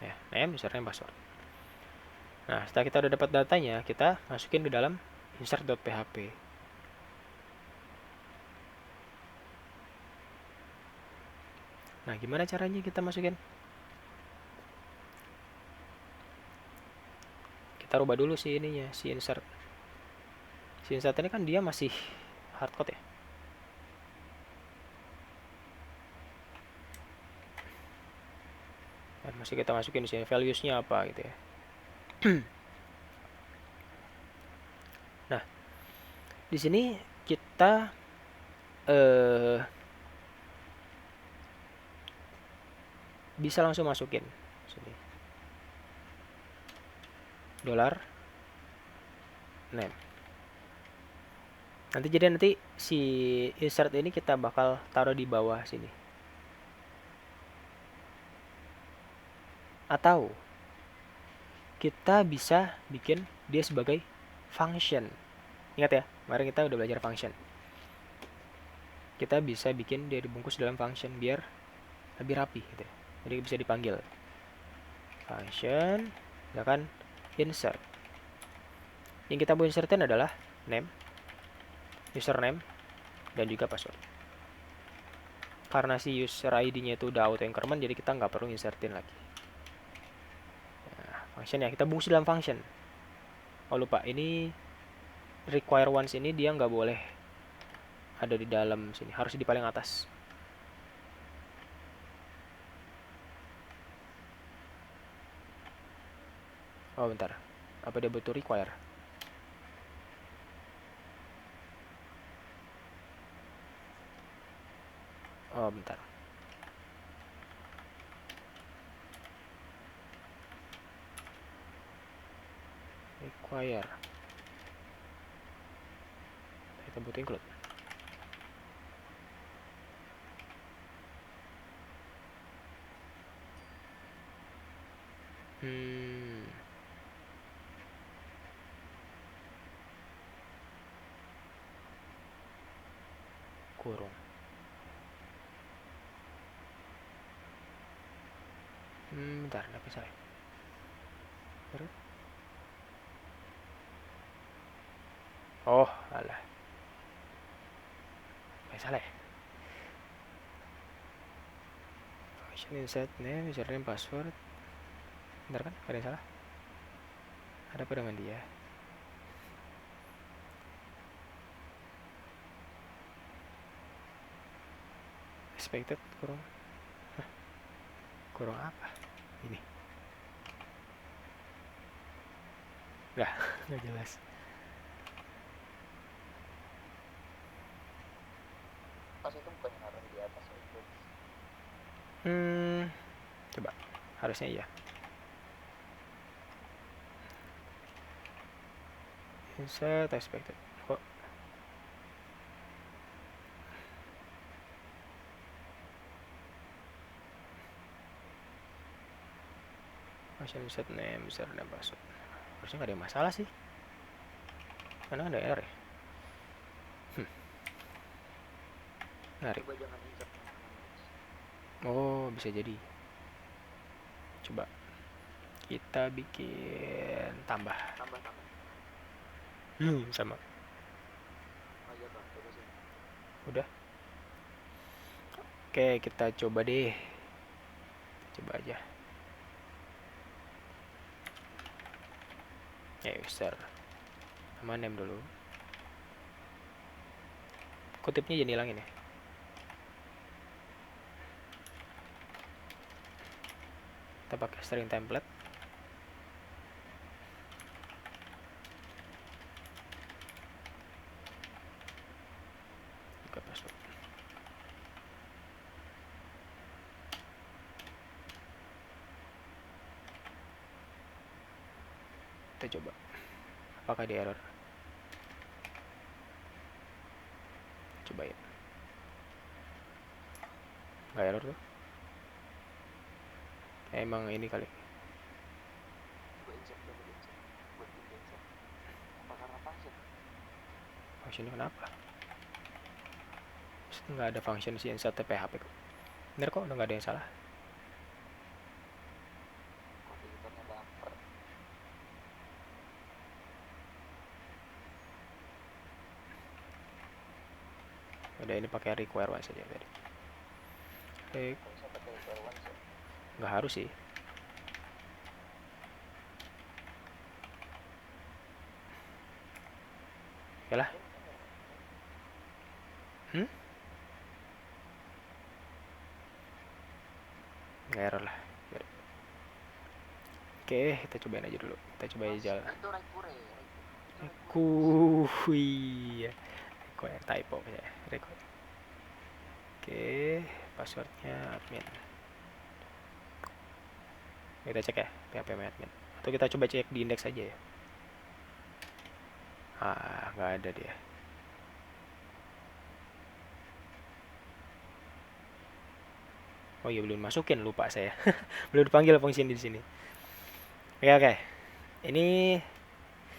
Ya, name, username, password. Nah, setelah kita udah dapat datanya, kita masukin ke dalam insert.php. Nah, gimana caranya kita masukin? Kita rubah dulu si ininya, si insert. Si insert ini kan dia masih hardcode ya. Dan masih kita masukin di sini values-nya apa gitu ya. Nah, di sini kita bisa langsung masukin sini dollar name. Nanti si insert ini kita bakal taruh di bawah sini. Atau kita bisa bikin dia sebagai function. Ingat ya, kemarin kita udah belajar function. Kita bisa bikin dia dibungkus dalam function biar lebih rapi gitu ya. Jadi bisa dipanggil function, misalkan insert. Yang kita mau insertin adalah name, username, dan juga password. Karena si user ID-nya itu udah auto increment, jadi kita nggak perlu insertin lagi. Nah, function ya, kita bungkus dalam function. Oh lupa, ini require once ini dia nggak boleh ada di dalam sini, harus di paling atas. Oh bentar, apa dia butuh require? Oh bentar. Require. Kita butuh include. Kurung. Bentar, nggak bisa ya. Oh, alah. Nggak salah ya. Function insert name, username, password. Bentar kan, ada yang salah. Ada apa dengan dia? Expected kurung. Kurung apa? Ini. Nggak jelas. Pas itu bukan naruh di atas itu. Coba. Harusnya iya. Insert expected. Kok function insert name, username, password. Harusnya nggak ada masalah sih. Karena ada error ya. Menarik. Coba jangan insert nama. Oh, bisa jadi. Coba kita bikin tambah. Tambah. Sama. Oh iya bang, coba sih. Udah. Oke, kita coba deh. Coba aja. Ya, user. Sama name dulu. Kutipnya jadi hilangin ya. Kita pakai string template. Buka password. Kita coba. Apakah dia error? Coba ya. Nggak error tuh. Emang ini kali. Coba insert. Buat insert. Apa karena function? Function kenapa? Nggak ada function si insert PHP kok. Bener kok, udah nggak ada yang salah. Kok editornya bumper? Udah, ini pakai require one saja tadi. Kok bisa pakai require one sih? Nggak harus sih. Oke lah. Nggak error lah. Biar. Oke, kita cobain aja dulu. Kita coba aja jalan. Itu require. Iya. Require typo ya. Require. Oke, passwordnya admin. Kita cek ya, PHP admin. Atau kita coba cek di indeks aja ya. Nggak ada dia. Oh iya, belum masukin, lupa saya. Belum dipanggil function di sini. Oke. Ini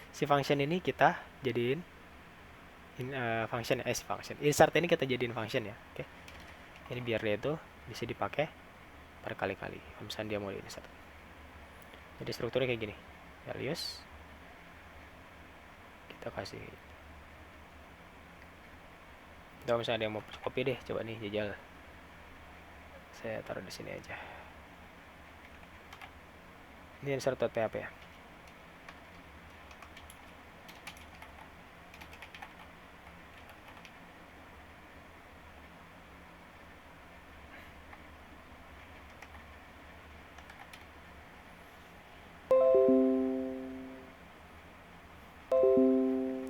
si function ini kita jadiin function insert ini kita jadiin function ya. Oke. Ini biar dia itu bisa dipakai berkali-kali. Kalau misalnya dia mau di insert. Jadi strukturnya kayak gini. Values kita kasih. Kalau misalnya dia mau copy deh, coba nih jajal. Saya taruh di sini aja. Ini insert.php ya.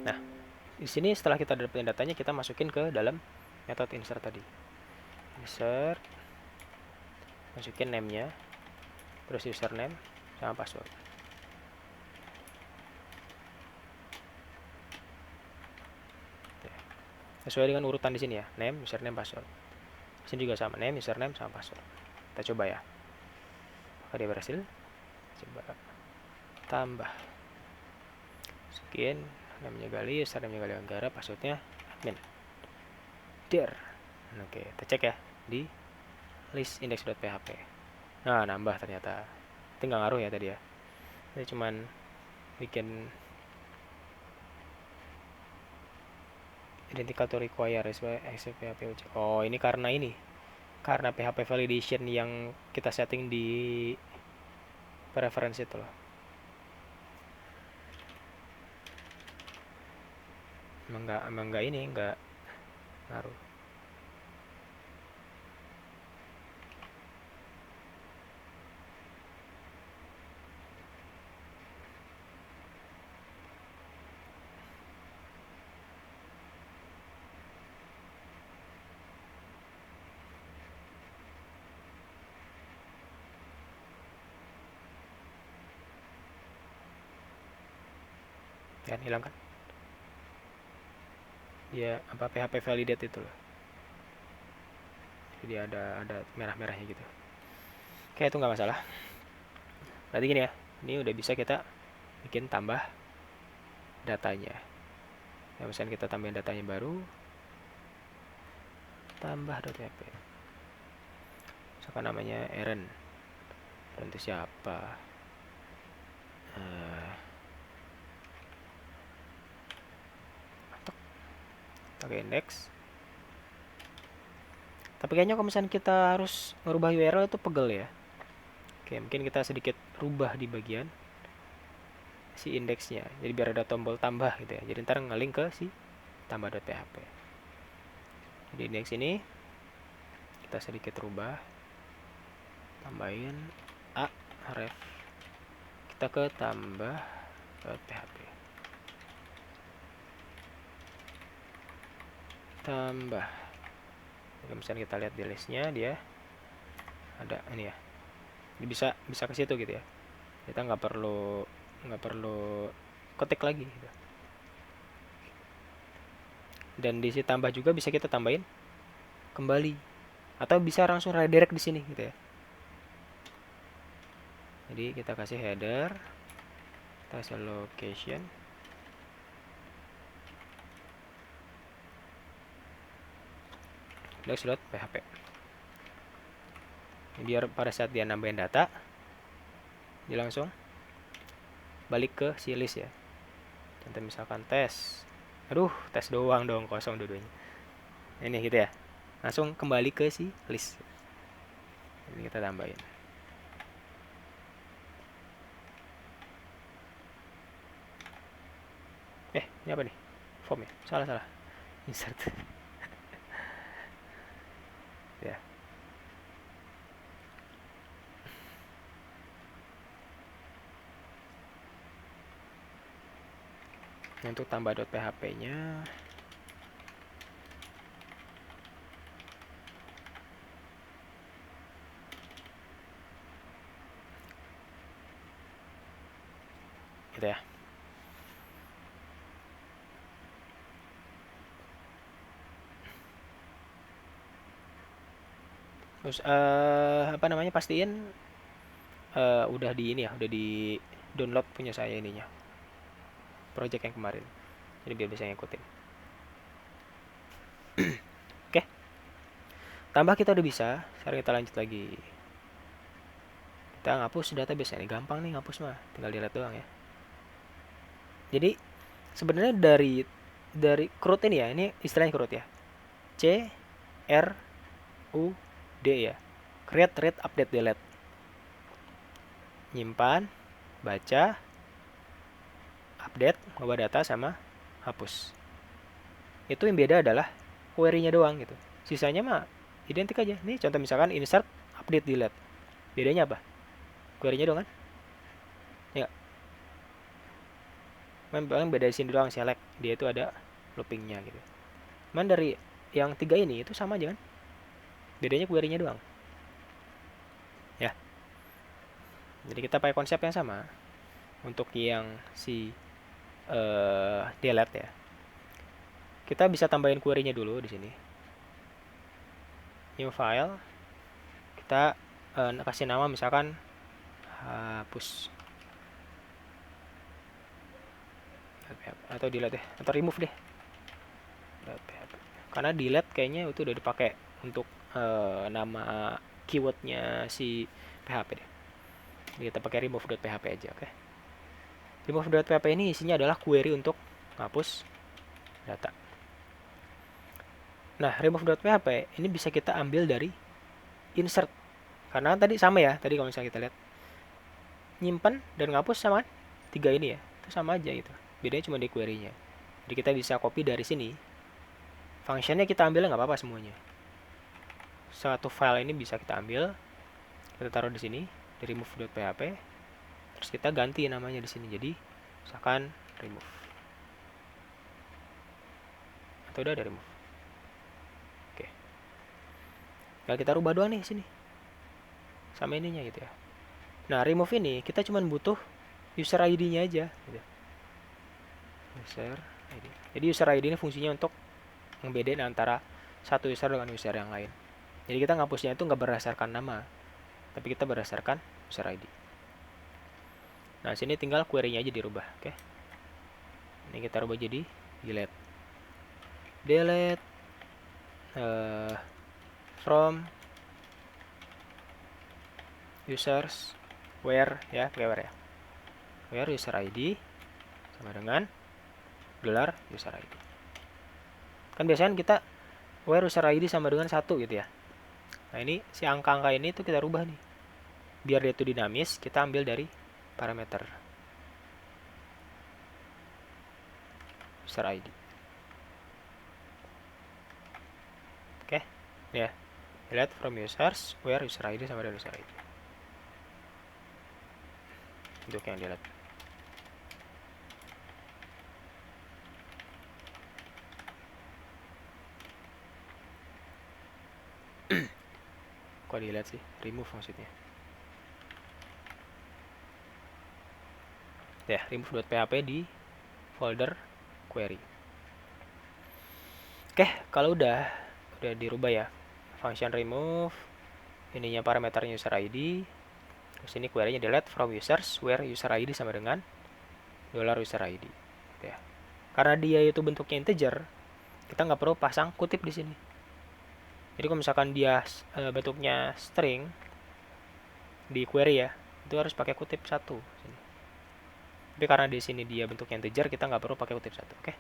Nah, di sini setelah kita dapetin datanya, kita masukin ke dalam metode insert tadi. Insert, masukin name-nya, terus username sama password. Sesuai dengan urutan di sini ya, name, username, password. Di sini juga sama, name, username sama password. Kita coba ya. Apakah dia berhasil? Coba tambah. Sekian, namanya Gali, username-nya Gali Anggara, passwordnya admin. Der. Oke, kita cek ya di list index.php. Nah, nambah ternyata. Itu nggak ngaruh ya tadi ya. Ini cuman bikin identificator require php. Oh, ini karena PHP validation yang kita setting di preference itu loh. Emang nggak ngaruh. Kan hilang kan? Dia PHP validate itu loh. Jadi ada merah-merahnya gitu. Oke, itu nggak masalah. Berarti gini ya, ini udah bisa kita bikin tambah datanya. Nah, misalnya kita tambahin datanya baru, tambah.php. Misalkan namanya Aaron. Aaron itu siapa? Pakai index. Tapi kayaknya kalau misalnya kita harus merubah URL itu pegel ya. Oke, mungkin kita sedikit rubah di bagian si indeksnya. Jadi biar ada tombol tambah gitu ya. Jadi ntar ngelink ke si tambah.php. Jadi indeks ini kita sedikit rubah. Tambahin a ref. Kita ke tambah.php. Tambah. Jadi misalnya kita lihat di listnya dia ada ini ya. Ini bisa ke situ gitu ya. Kita nggak perlu ketik lagi gitu. Dan di sini tambah juga bisa kita tambahin kembali atau bisa langsung redirect di sini gitu ya. Jadi kita kasih header, kita kasih location, index.php. Biar pada saat dia nambahin data, dia langsung balik ke si list ya. Contoh misalkan tes. Aduh, tes doang dong, kosong dua-duanya. ini gitu ya, langsung kembali ke si list. Ini kita tambahin. Ini apa nih? Form ya? Salah. Insert. Ya. Untuk tambah .php-nya, gitu ya. Terus apa namanya, pastiin udah di ini ya, udah di download punya saya ininya, project yang kemarin. Jadi biar bisa ngikutin. Oke, tambah kita udah bisa. Sekarang kita lanjut lagi. Kita ngapus database ini, gampang nih ngapus mah, tinggal delete doang ya. Jadi sebenarnya dari CRUD ini ya, ini istilahnya CRUD ya. C R U D ya. Create, read, update, delete. Nyimpan, baca, update, ngubah data sama hapus. Itu yang beda adalah query-nya doang gitu. Sisanya mah identik aja. Nih contoh misalkan insert, update, delete. Bedanya apa? Query-nya doang kan? Ya. Paling beda di sini doang, select. Dia itu ada looping-nya gitu. Cuman dari yang 3 ini itu sama aja kan? Bedanya query-nya doang. Ya. Jadi kita pakai konsep yang sama untuk yang si delete ya. Kita bisa tambahin query-nya dulu di sini. New file. Kita kasih nama misalkan hapus atau delete deh, atau remove deh. Karena delete kayaknya itu udah dipakai untuk nama keywordnya si PHP deh. Jadi kita pakai remove.php aja, oke. Remove.php ini isinya adalah query untuk ngapus data. Nah, remove.php ini bisa kita ambil dari insert. Karena tadi sama ya, tadi kalau misalnya kita lihat nyimpan dan ngapus sama kan? 3 ini ya, itu sama aja gitu. Bedanya cuma di query-nya. Jadi kita bisa copy dari sini. Functionnya kita ambil nggak apa-apa semuanya. Satu file ini bisa kita ambil, kita taruh di sini, di remove.php. Terus kita ganti namanya di sini jadi misalkan remove. Atau udah ada remove. Oke. Tinggal kita rubah doang nih sini. Sama ininya gitu ya. Nah, remove ini kita cuma butuh user ID-nya aja gitu. User ID. Jadi user ID ini fungsinya untuk ngebedain antara satu user dengan user yang lain. Jadi kita ngapusnya itu nggak berdasarkan nama, tapi kita berdasarkan user ID. Nah, sini tinggal query-nya aja dirubah, oke. Ini kita rubah jadi delete. Delete from users where ya, pakai where ya. Where user ID sama dengan gelar user ID. Kan biasanya kita where user ID sama dengan 1 gitu ya. Nah, ini si angka-angka ini tuh kita rubah nih. Biar dia itu dinamis, kita ambil dari parameter user ID. Oke, ya. Delete from users where user ID sama dengan user ID. Untuk yang delete. Kok delete sih? Remove maksudnya. Ya, remove.php di folder query. Oke, kalau udah dirubah ya. Function remove, ininya parameternya user ID. Terus ini query-nya delete from users where user ID sama dengan $user ID. Gitu ya. Karena dia itu bentuknya integer, kita nggak perlu pasang kutip di sini. Jadi kalau misalkan dia bentuknya string di query ya, itu harus pakai kutip 1 sini. Tapi karena di sini dia bentuknya integer, kita nggak perlu pakai kutip 1, oke?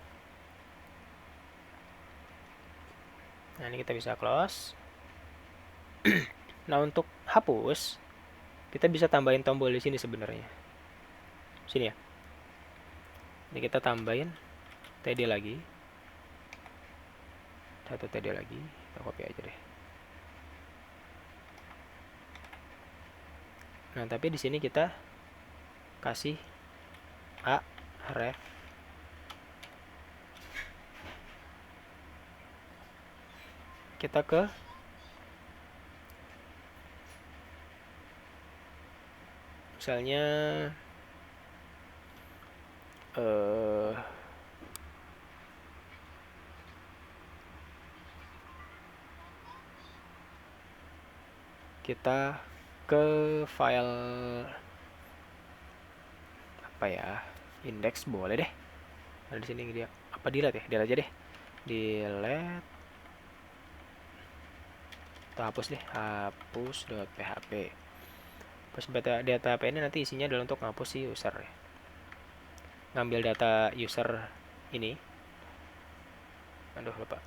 Nah, ini kita bisa close. Nah, untuk hapus, kita bisa tambahin tombol di sini sebenarnya. Sini ya. Ini kita tambahin TD lagi. Satu TD lagi. Kita copy aja deh. Nah, tapi di sini kita kasih A ref kita ke misalnya kita ke file apa ya, index boleh deh. Ada di sini dia apa, delete ya, delete aja deh, delete atau hapus deh, hapus.php. Terus data PHP ini nanti isinya adalah untuk ngapus si user ya. Ngambil data user ini. Aduh, lupa.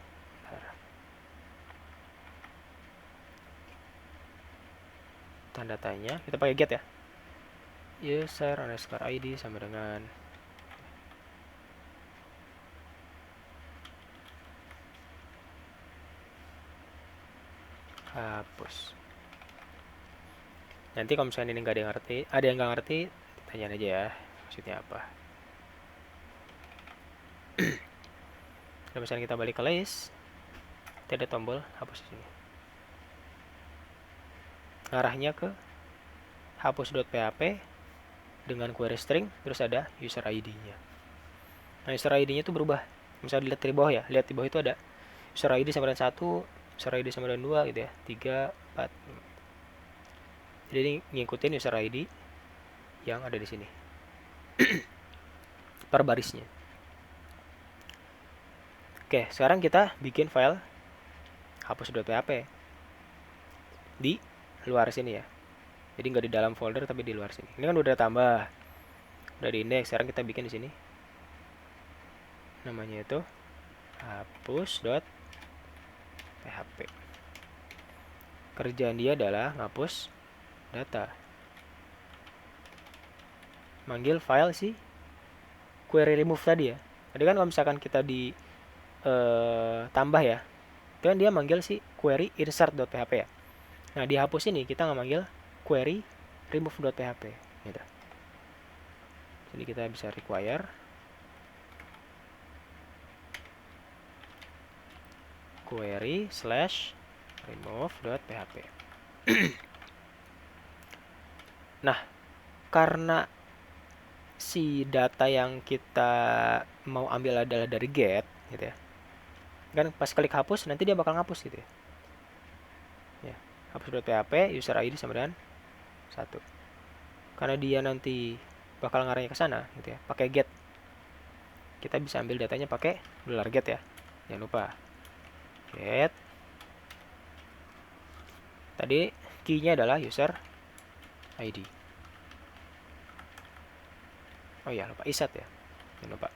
Tanda datanya kita pakai get ya. User underscore ID sama dengan hapus. Nanti kalau misalnya ini nggak ada yang ngerti, tanyain aja ya maksudnya apa. Kalau misalnya kita balik ke list, ada tombol hapus di sini. Arahnya ke hapus.php dengan query string, terus ada user ID-nya. Nah, user ID-nya itu berubah. Misalnya dilihat di bawah ya, lihat di bawah itu ada user ID sama dengan 1, user ID sama dengan 2 gitu ya, 3, 4. Jadi ngikutin user ID yang ada di sini. Per barisnya. Oke, sekarang kita bikin file hapus.php di luar sini ya. Jadi nggak di dalam folder tapi di luar sini. Ini kan udah tambah, udah di index. Sekarang kita bikin di sini. Namanya itu hapus.php. Kerjaan dia adalah ngapus data. Manggil file si query remove tadi ya. Tadi kan kalau misalkan kita di tambah ya, itu kan dia manggil si query insert.php ya. Nah, di hapus ini kita nggak manggil query remove.php gitu. Jadi kita bisa require query slash remove.php. Nah, karena si data yang kita mau ambil adalah dari get gitu ya, kan pas klik hapus nanti dia bakal ngapus gitu ya. Hapus.php user ID sama dengan 1. Karena dia nanti bakal ngarahnya ke sana gitu ya, pakai get. Kita bisa ambil datanya pakai $get ya. Jangan lupa. Get. Tadi key-nya adalah user ID. Oh iya, lupa iset ya. Jangan lupa.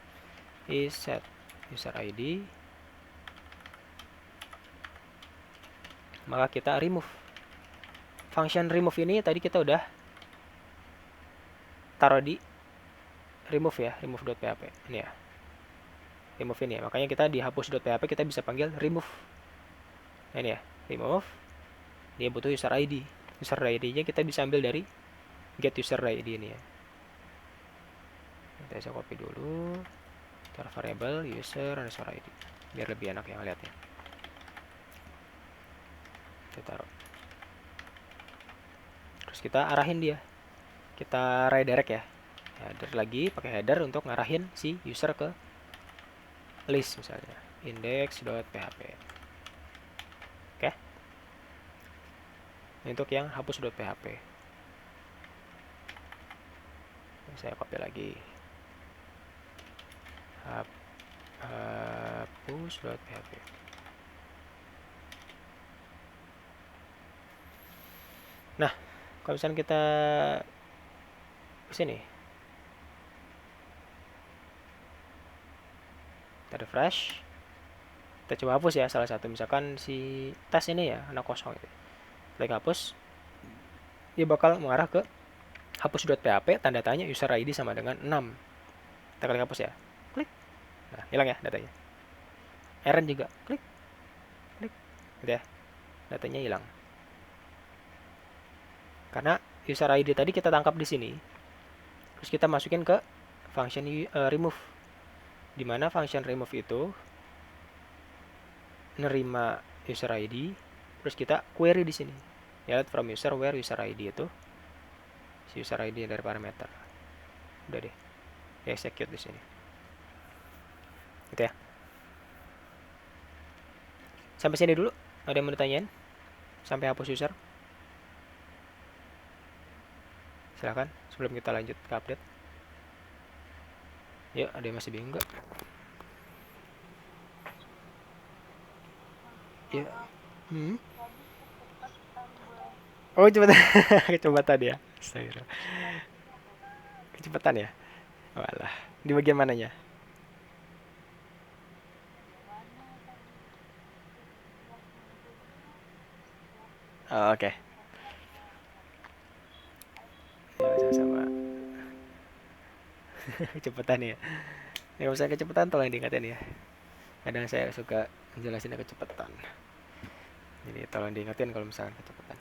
Iset user ID. Maka kita remove. Function remove ini tadi kita udah taruh di remove ya, remove.php. Ini ya. Remove ini ya. Makanya kita di hapus.php kita bisa panggil remove. Nah, ini ya, remove. Dia butuh user ID. User ID-nya kita bisa ambil dari get user ID ini ya. Kita bisa copy dulu. Taruh variable user underscore ID biar lebih enak yang lihatnya. Kita taruh. Terus kita arahin dia. Kita redirect ya. Header lagi, pakai header untuk ngarahin si user ke list misalnya. Index.php. Oke. Untuk yang hapus.php. Saya copy lagi. Hapus.php. Nah, kalau misalnya kita ke sini, kita refresh, kita Kita coba hapus ya salah satu, misalkan si tes ini ya anak kosong gitu. Klik hapus, dia bakal mengarah ke hapus.php tanda tanya user ID sama dengan 6. Kita klik hapus ya, klik, nah hilang ya datanya. Eren juga, klik, gitu ya, datanya hilang. Karena user ID tadi kita tangkap di sini, terus kita masukin ke function remove, dimana function remove itu nerima user ID, terus kita query di sini. Ya, from user where user ID itu si user ID dari parameter. Udah deh, di execute di sini. Gitu ya. Sampai sini dulu. Ada yang mau ditanyain? Sampai hapus user? Silakan sebelum kita lanjut ke update. Yuk, ada yang masih bingung nggak? Ya. Oh, kecepatan. Kecepatan ya. Astagfirullah. Kecepatan ya? Walah. Di bagian mananya? Oh, oke. Ya, sama-sama. Kecepatan ya. Ya, kalau saya kecepatan tolong diingatin ya. Kadang saya suka jelasinnya kecepatan. Jadi tolong diingatin kalau misalkan kecepatan.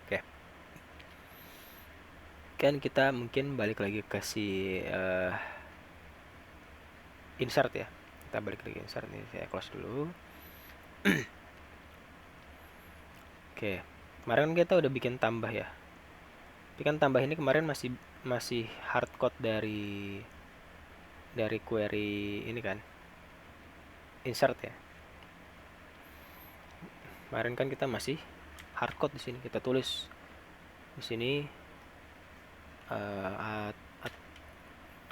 Oke. Kan kita mungkin balik lagi ke si insert ya. Kita balik lagi insert nih, saya close dulu. Oke. Kemarin kita udah bikin tambah ya. Tapi kan tambah ini kemarin masih hardcode dari query ini kan. Insert ya. Kemarin kan kita masih hardcode di sini. Kita tulis di sini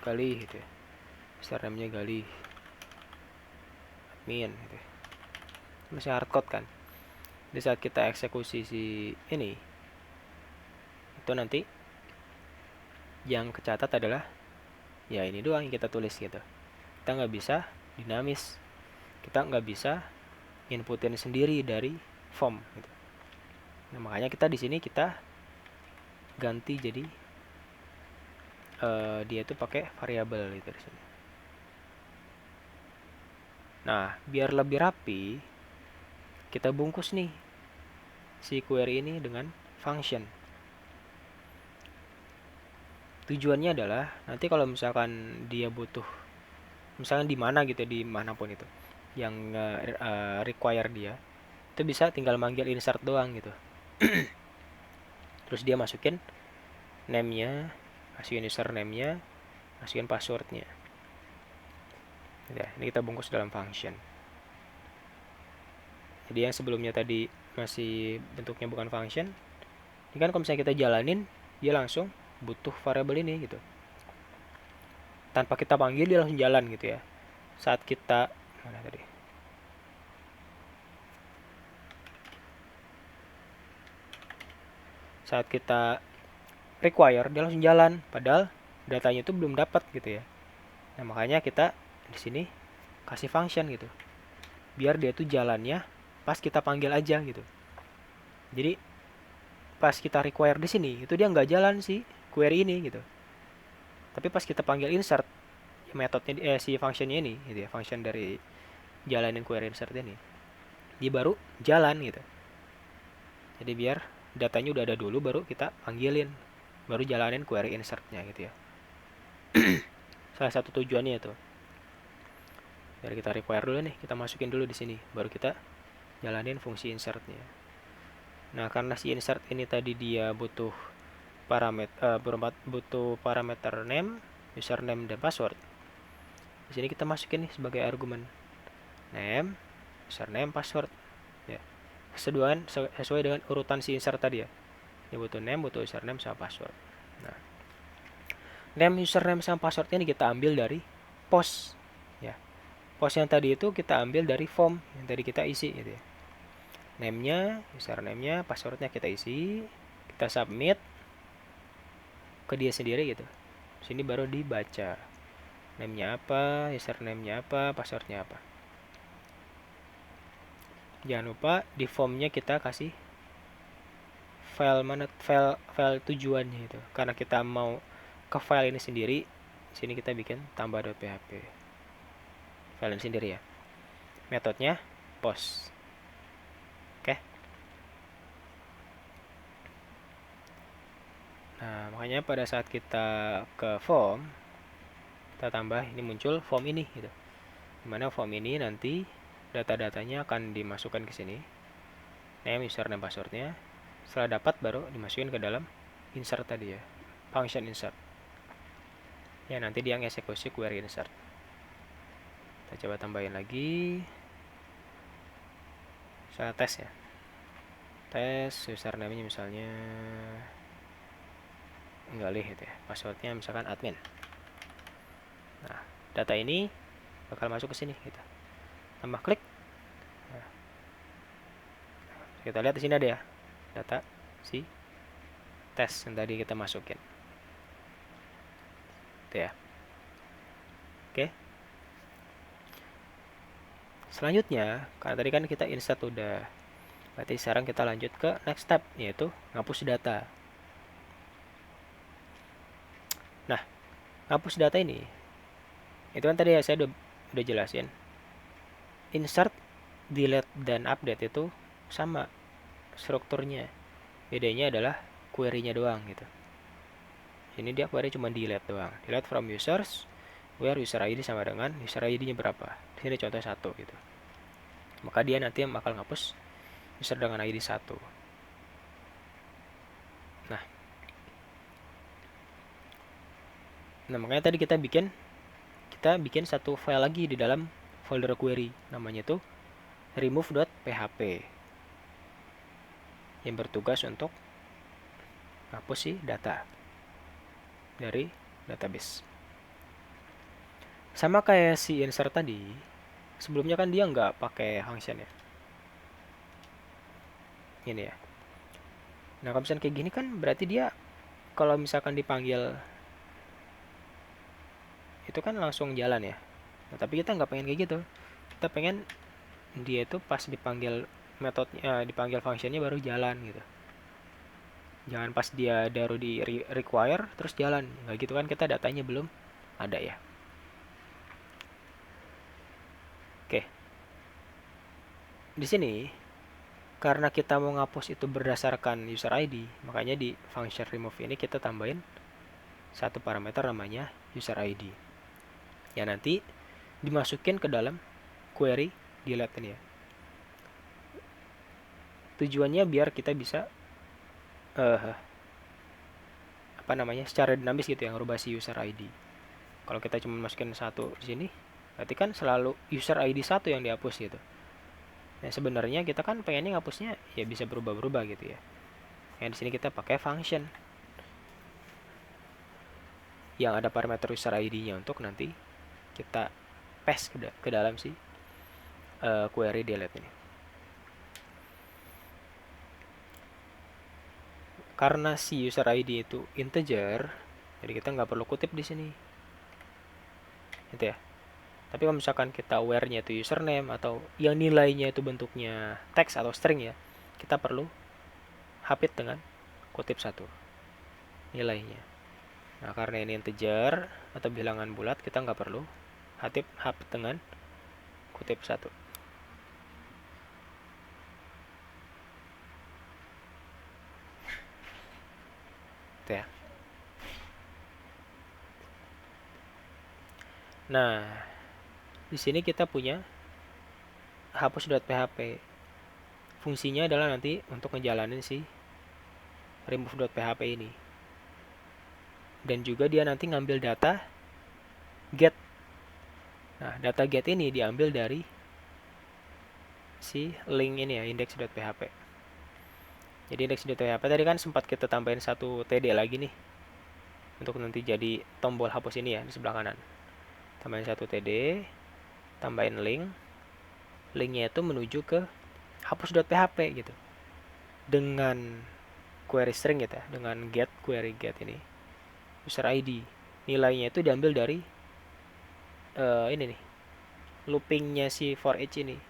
Gali gitu ya. Username-nya Gali. Admin gitu ya. Masih hardcode kan. Di saat kita eksekusi si ini, itu nanti yang kecatat adalah ya ini doang yang kita tulis gitu. Kita nggak bisa dinamis, kita nggak bisa inputin sendiri dari form gitu. Nah, makanya kita di sini kita ganti jadi dia itu pakai variabel gitu di sini. Nah, biar lebih rapi, kita bungkus nih si query ini dengan function. Tujuannya adalah nanti kalau misalkan dia butuh, misalkan di mana gitu, di manapun itu yang require dia, itu bisa tinggal manggil insert doang gitu. Terus dia masukin name-nya, masukin username-nya, masukin password-nya. Ya, ini kita bungkus dalam function. Jadi yang sebelumnya tadi masih bentuknya bukan function, ini kan kalau misalnya kita jalanin, dia langsung butuh variabel ini gitu. Tanpa kita panggil dia langsung jalan gitu ya. Saat kita mana tadi? Saat kita require dia langsung jalan, padahal datanya itu belum dapat gitu ya. Nah, makanya kita di sini kasih function gitu. Biar dia tuh jalannya pas kita panggil aja gitu. Jadi pas kita require di sini itu dia nggak jalan sih query ini gitu. Tapi pas kita panggil insert metodenya si functionnya ini gitu ya, function dari jalanin query insert ini, dia baru jalan gitu. Jadi biar datanya udah ada dulu baru kita panggilin, baru jalanin query insertnya gitu ya. Salah satu tujuannya itu. Biar kita require dulu nih, kita masukin dulu di sini, baru kita jalanin fungsi insertnya. Nah, karena si insert ini tadi dia butuh parameter name, username dan password. Di sini kita masukin nih sebagai argumen name, username, password. Ya. Sesuai dengan urutan si insert tadi ya. Ini butuh name, butuh username sama password. Nah, name, username sama password ini kita ambil dari post. Ya. Post yang tadi itu kita ambil dari form yang tadi kita isi gitu ya. Name-nya, username-nya, password-nya kita isi, kita submit. ke dia sendiri gitu. Sini baru dibaca. Name-nya apa, username-nya apa, password-nya apa. Jangan lupa di form-nya kita kasih file mana, file tujuannya itu. Karena kita mau ke file ini sendiri, sini kita bikin tambah.php. File ini sendiri ya. Metodenya post. Oke. Nah, makanya pada saat kita ke form, kita tambah ini muncul form ini gitu. Dimana form ini nanti data-datanya akan dimasukkan ke sini. Name, username, passwordnya. Setelah dapat baru dimasukin ke dalam insert tadi ya. Function insert. Ya, nanti dia ngeksekusi query insert. Kita coba tambahin lagi. Saya tes ya. Tes username-nya misalnya Galih gitu ya. Passwordnya misalkan admin. Nah, data ini bakal masuk ke sini gitu. Tambah klik. Nah, kita lihat di sini ada ya data si tes yang tadi kita masukin. Itu ya. Oke. Selanjutnya, karena tadi kan kita insert udah. Berarti sekarang kita lanjut ke next step, yaitu ngapus data. Nah, ngapus data ini, itu kan tadi ya saya udah jelasin. Insert, delete, dan update itu sama strukturnya. Bedanya adalah query-nya doang gitu. Ini dia query cuma delete doang. Delete from users, where user ID sama dengan user ID-nya berapa. Di sini contoh 1 gitu. Maka dia nanti bakal ngapus user dengan ID 1. Nah, makanya tadi kita bikin satu file lagi di dalam folder query. Namanya itu remove.php. Yang bertugas untuk hapus si data dari database. Sama kayak si insert tadi, sebelumnya kan dia nggak pakai function ya. Ini ya. Nah, kalau misalkan kayak gini kan berarti dia kalau misalkan dipanggil itu kan langsung jalan ya. Nah, tapi kita nggak pengen kayak gitu. Kita pengen dia itu pas dipanggil metodenya, dipanggil functionnya baru jalan gitu. Jangan pas dia baru di require terus jalan. Nggak gitu kan, kita datanya belum ada ya. Oke. Di sini karena kita mau ngapus itu berdasarkan user ID, makanya di function remove ini kita tambahin satu parameter namanya user ID. Ya nanti dimasukin ke dalam query delete ini ya. Tujuannya biar kita bisa secara dinamis gitu yang rubah si user ID. Kalau kita cuma masukin satu di sini, berarti kan selalu user ID 1 yang dihapus gitu. Nah, sebenarnya kita kan pengennya ngapusnya ya bisa berubah-berubah gitu ya. Yang di sini kita pakai function yang ada parameter user ID-nya untuk nanti kita paste ke dalam si query delete ini. Karena si user ID itu integer, jadi kita nggak perlu kutip di sini. Gitu ya. Tapi kalau misalkan kita where-nya itu username atau yang nilainya itu bentuknya teks atau string ya, kita perlu hapit dengan kutip satu nilainya. Nah, karena ini integer atau bilangan bulat, kita nggak perlu hapit dengan kutip satu. Itu ya. Nah, di sini kita punya hapus.php. Fungsinya adalah nanti untuk ngejalanin si remove.php ini. Dan juga dia nanti ngambil data get. Nah, data get ini diambil dari si link ini ya, index.php. Jadi index.php tadi kan sempat kita tambahin satu td lagi nih. Untuk nanti jadi tombol hapus ini ya di sebelah kanan. Tambahin satu td, tambahin link. Linknya itu menuju ke hapus.php gitu. Dengan query string gitu ya, dengan get query get ini. user ID. Nilainya itu diambil dari ini nih, loopingnya si for each ini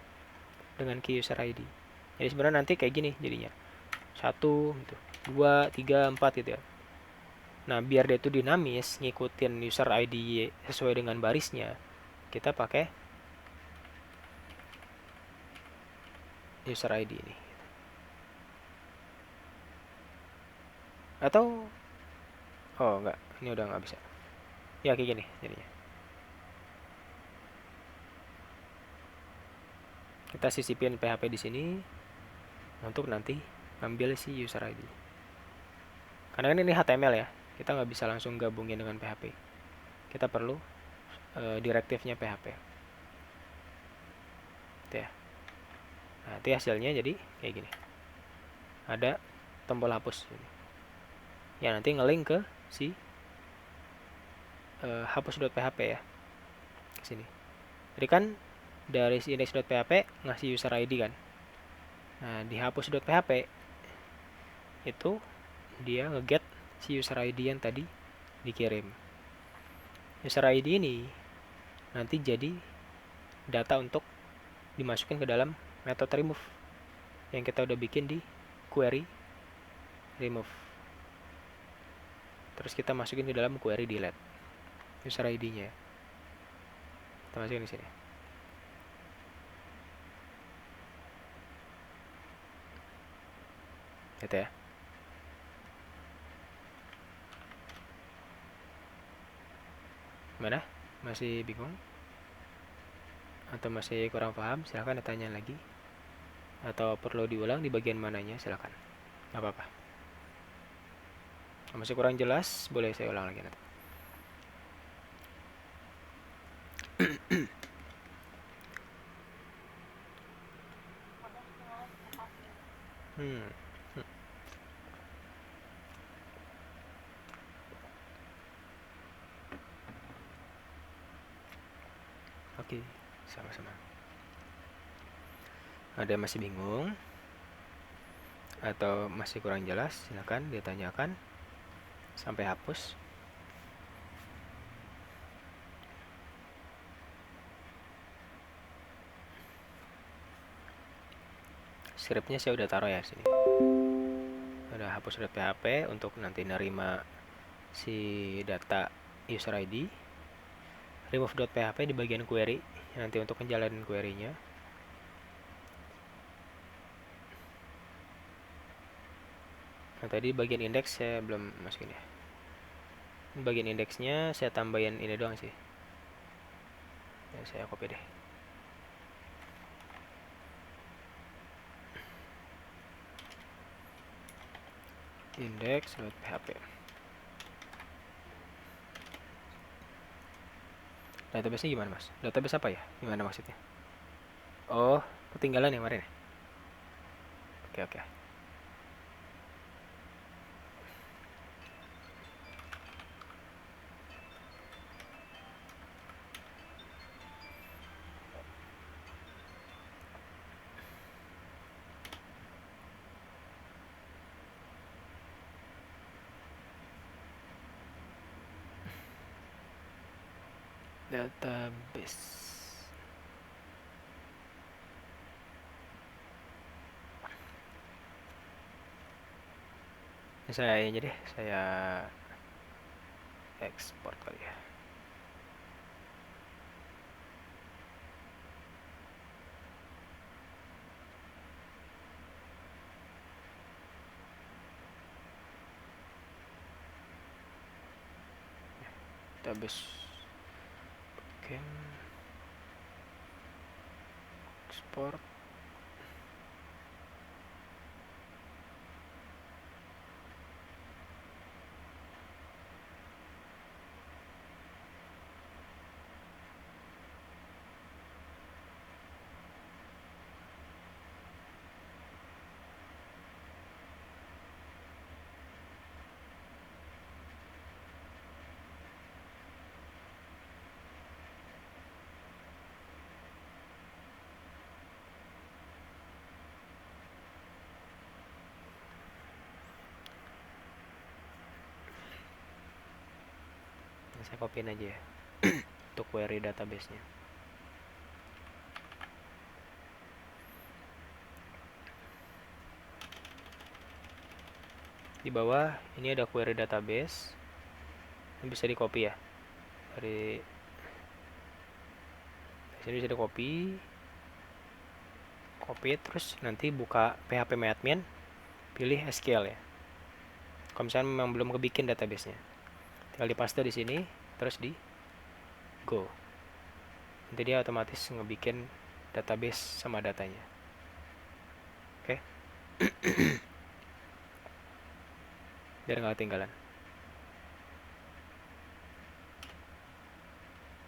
dengan key user ID. Jadi sebenarnya nanti kayak gini jadinya, 1 gitu, 2, 3, 4 gitu ya. Nah biar dia itu dinamis ngikutin user ID sesuai dengan barisnya, kita pakai user ID ini. Atau enggak, ini udah nggak bisa. Ya kayak gini jadinya. Kita sisipin PHP di sini untuk nanti ambil si user ID. Karena kan ini HTML ya, kita nggak bisa langsung gabungin dengan PHP. Kita perlu direktifnya PHP. Itu ya. Nah, itu hasilnya jadi kayak gini. Ada tombol hapus ini. Ya nanti ngelink ke si hapus.php ya. Ke sini. Jadi kan dari si index.php ngasih user ID kan. Nah, di hapus.php itu dia ngeget si user ID yang tadi dikirim. User ID ini nanti jadi data untuk dimasukin ke dalam metode remove yang kita udah bikin di query remove. Terus kita masukin ke dalam query delete user ID-nya. Kita masukin di sini. Gitu ya. Mana? Masih bingung? Atau masih kurang paham? Silahkan ditanya lagi. Atau perlu diulang di bagian mananya? Silahkan. Gak apa-apa. Masih kurang jelas? Boleh saya ulang lagi nanti. Hmm. Oke, sama-sama. Ada yang masih bingung atau masih kurang jelas? Silakan ditanyakan sampai hapus. Scriptnya saya udah taruh ya sini. Udah hapus.php untuk nanti nerima si data user ID. Remove.php di bagian query nanti untuk menjalani query-nya. Nah, tadi bagian index saya belum masukin ya. Bagian indeksnya saya tambahin ini doang sih. Ya, saya copy deh. Index.php. Database-nya gimana, Mas? Database apa ya? Gimana maksudnya? Oh, ketinggalan yang kemarin ya? Oke, oke. Database. Saya ini deh, saya ekspor kali ya. Database. Oke. Ekspor. Saya copyin aja ya untuk query database-nya. Di bawah ini ada query database, ini bisa di copy ya, dari sini bisa di copy terus nanti buka phpMyAdmin, pilih SQL ya. Kalau misalnya memang belum kebikin database-nya, tinggal dipaste di sini terus di go, nanti dia otomatis ngebikin database sama datanya. Oke. Biar nggak ketinggalan.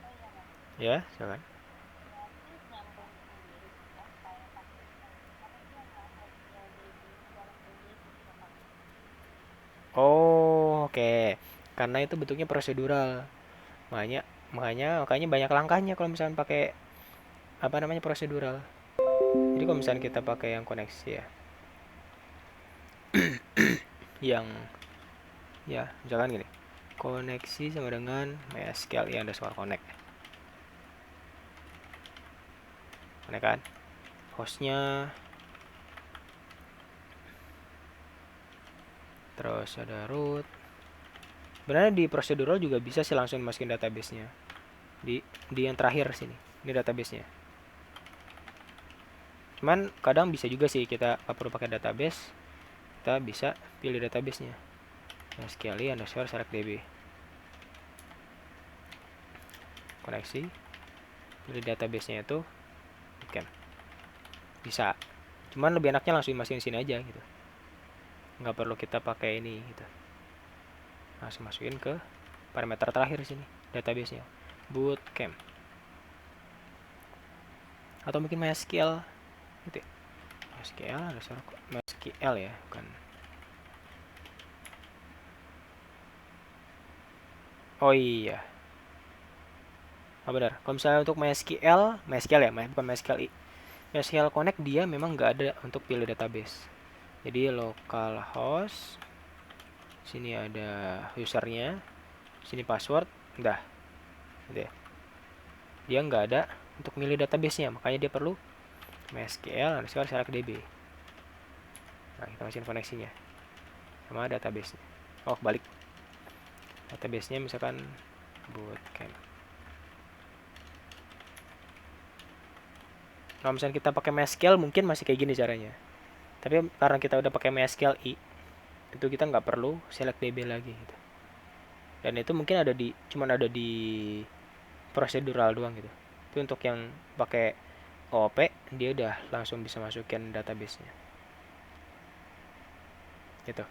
Oh iya Ya mas, silakan. berarti nyambung sendiri ya saya pakai karena dia nggak SQL DB dalam DB itu bisa pakai. Oh oke, karena itu bentuknya prosedural, makanya makanya banyak langkahnya kalau misalnya pakai apa namanya prosedural. Jadi kalau misalnya kita pakai yang koneksi ya, yang ya misalkan gini, koneksi sama dengan MySQL yang underscore connect kan, hostnya, terus ada root. Sebenarnya di prosedural juga bisa sih langsung masukin database-nya di yang terakhir sini, ini database-nya. Cuman kadang bisa juga sih kita nggak perlu pakai database, kita bisa pilih database-nya MySQL underscore select db, koneksi, pilih database-nya itu kan bisa. Cuman lebih enaknya langsung masukin sini aja gitu, nggak perlu kita pakai ini gitu, langsung masukin ke parameter terakhir sini database-nya bootcamp atau mungkin MySQL gitu ya. MySQL ya bukan. Oh iya, oh benar, kalau misalnya untuk MySQL ya, bukan MySQL MySQL Connect dia memang nggak ada untuk pilih database. Jadi localhost, sini ada usernya, sini password, udah, gitu ya. Dia nggak ada untuk milih database-nya, makanya dia perlu MySQL underscore select db. Nah kita masukin koneksinya sama database-nya. Oh balik, database-nya misalkan bootcamp. Kalau misalnya kita pakai MySQL mungkin masih kayak gini caranya. Tapi karena kita udah pakai MySQL itu kita nggak perlu select db lagi gitu. Dan itu mungkin cuman ada di prosedural doang gitu. Tapi untuk yang pakai OOP dia udah langsung bisa masukin database-nya. Gitu.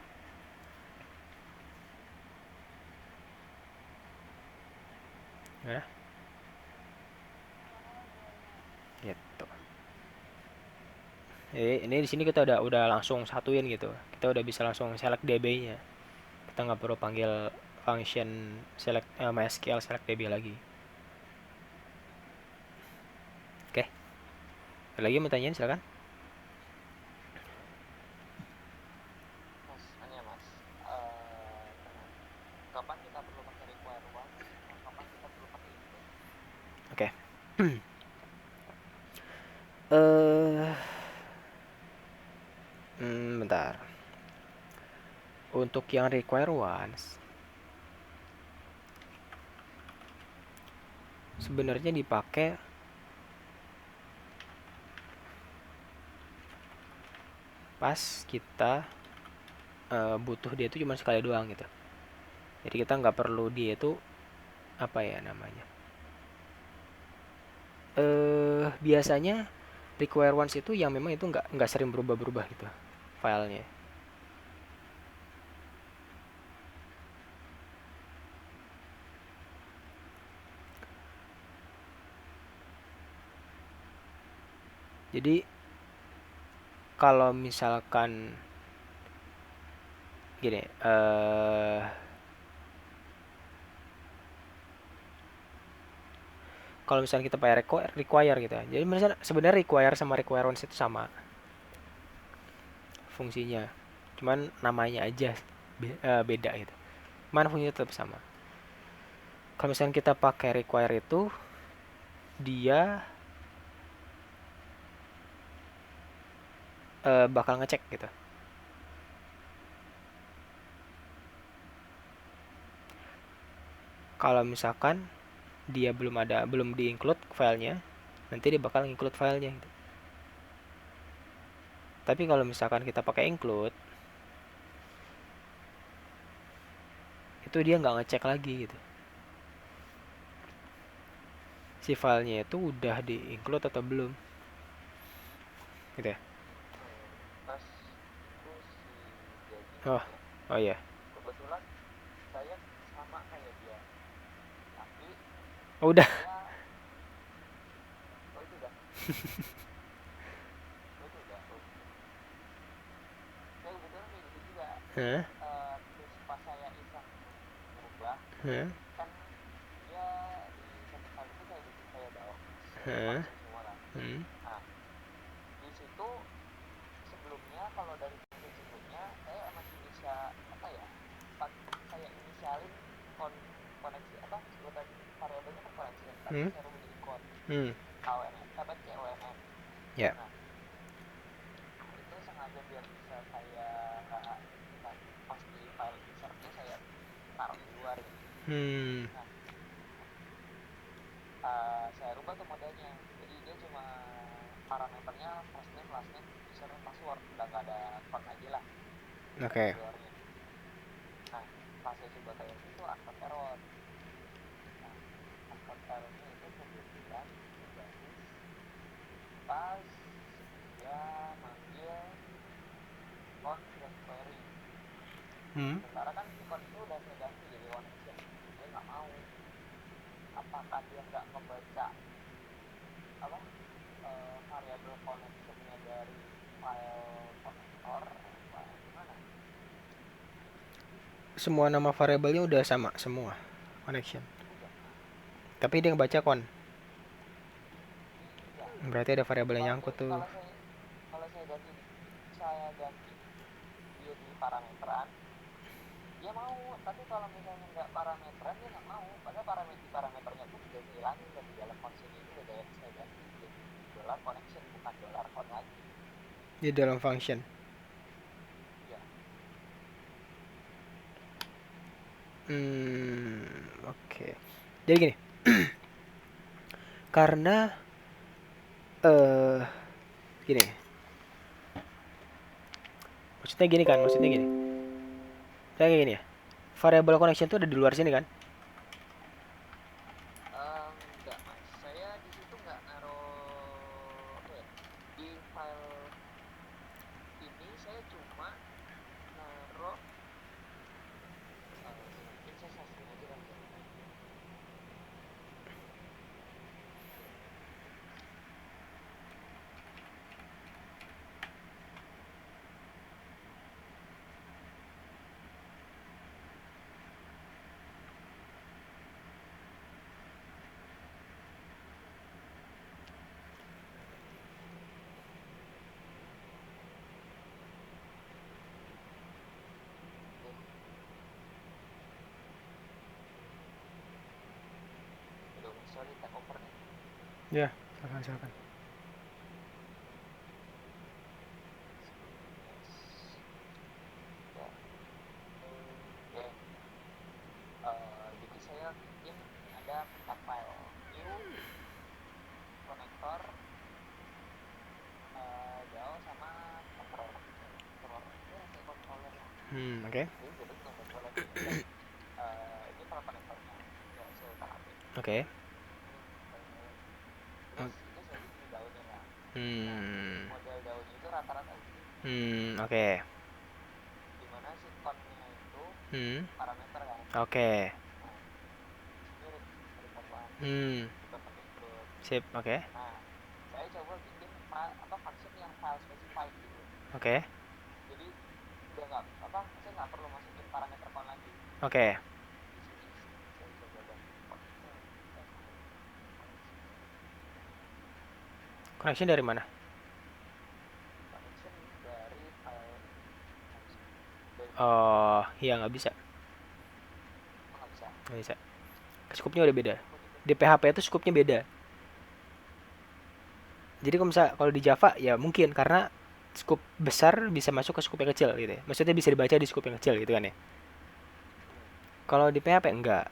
Ya, gitu. Ini di sini kita udah langsung satuin gitu. Kita udah bisa langsung select DB-nya. Kita nggak perlu panggil function select MySQL select DB lagi. Oke. Ada lagi mau tanyain silakan. Mas, hanya mas, kapan kita perlu pakai require once, kapan kita perlu pakai include? Oke. Eh bentar. Untuk yang require once sebenarnya dipakai pas kita butuh dia itu cuma sekali doang gitu. Jadi kita nggak perlu dia itu apa ya namanya. Biasanya require once itu yang memang itu nggak sering berubah-berubah gitu filenya. Jadi kalau misalkan gini, kalau misalnya kita pakai require gitu ya. Jadi misalnya sebenarnya require sama require once itu sama fungsinya. Cuman namanya aja beda gitu. Mana fungsinya tetap sama. Kalau misalnya kita pakai require itu, dia bakal ngecek gitu. Kalau misalkan dia belum di include filenya, nanti dia bakal include filenya gitu. Tapi kalau misalkan kita pakai include, itu dia nggak ngecek lagi gitu. Si filenya itu udah di include atau belum, gitu ya. Pas itu si Jadi Oh, ya, oh iya. kebetulan saya sama kayak dia, tapi Oh, udah. saya oh itu udah oh itu udah oh gitu. Saya kebetulan kayak gitu juga. Hah? Terus pas saya iseng merubah, Hah? kan dia di satu file itu saya download Hah? function semua kan. Hmm. Nah, di situ sebelumnya, kalau dari function sebelumnya saya masih bisa apa ya, saya inisialin koneksi apa sebutan variabelnya kan connection, tapi Hmm. saya rubah jadi con Hmm. konn apa conn. Ya. Nah, itu sengaja biar bisa saya pas di file insertnya saya taruh di luar gitu. Hmm. Nah, saya rubah tuh modelnya, jadi dia cuma parameternya first name, last name, username, password, udah nggak ada con lagi lah Oke. luarnya. Nah, pas saya coba kayak gitu unload error. Nah, unload errornya itu kebetulan terjadi pas dia manggil con.query. Hmm. Sementara kan si con itu udah saya ganti jadi connection, dia nggak mau. Apakah dia nggak ngebaca apa variabel connectionnya dari file konektor, apa gimana? Semua nama variabelnya udah sama semua connection. Udah. Tapi dia ngebaca con. Iya. Berarti ada variabel yang Kalau nyangkut tuh. saya ganti dia di parameteran, dia mau. Tapi kalau misalnya nggak parameteran, dia nggak mau. Padahal parameternya pun udah saya hilangin, dan di dalam function itu udah saya ganti jadi dollar connection, bukan dollar con lagi. Di dalam function. Iya. Oke. Jadi gini. Karena eh gini. Maksudnya gini. Kayak gini ya. Variable connection tuh ada di luar sini kan? Enggak mas, saya di situ nggak naruh apa ya, di file ini saya cuma naruh mungkin saya searching aja kali ya. Oke, udah sorry take over nih. Ya, silakan. Yes. Ya, oke. Jadi saya bikin ada 4 file: new, connector, DAO, sama controller. Ya kayak controller lah. Oke. Jadi jadi bukan controller sih. Oke. Ini file konektornya, ya saya utak atik. Oke. Ini file, terus itu saya bikin daunnya kan. Nah, Hmm. model daunnya itu rata-rata gini, Oke. dimana si connya itu Hmm. parameter kan. Oke. Nah, di sini report one Hmm. bukan pakai include. Sip, oke. Nah, saya coba bikin function yang file specified gitu. Oke. Jadi udah nggak apa, saya nggak perlu masukin parameter con lagi. Oke. Di sini saya coba ganti connection, Connection dari mana? connection dari file ini, dari file Oh, iya nggak bisa. nggak bisa. Nggak bisa. Skupnya udah beda. Di PHP itu skupnya beda. Jadi kalau di Java ya mungkin karena skup besar bisa masuk ke skup yang kecil gitu ya. Maksudnya bisa dibaca di skup yang kecil gitu kan ya. Kalau di PHP enggak.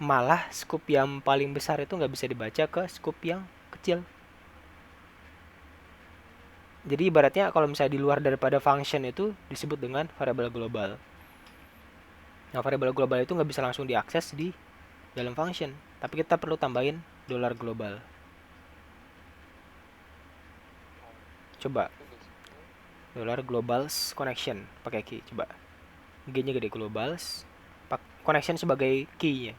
Malah skup yang paling besar itu nggak bisa dibaca ke skup yang kecil. Jadi ibaratnya kalau misalnya di luar daripada function itu disebut dengan variabel global. Nah, variabel global itu nggak bisa langsung diakses di dalam function, tapi kita perlu tambahin dolar global. Coba Itu di sini dolar globals connection pakai key, coba. G-nya gede globals, connection sebagai key-nya.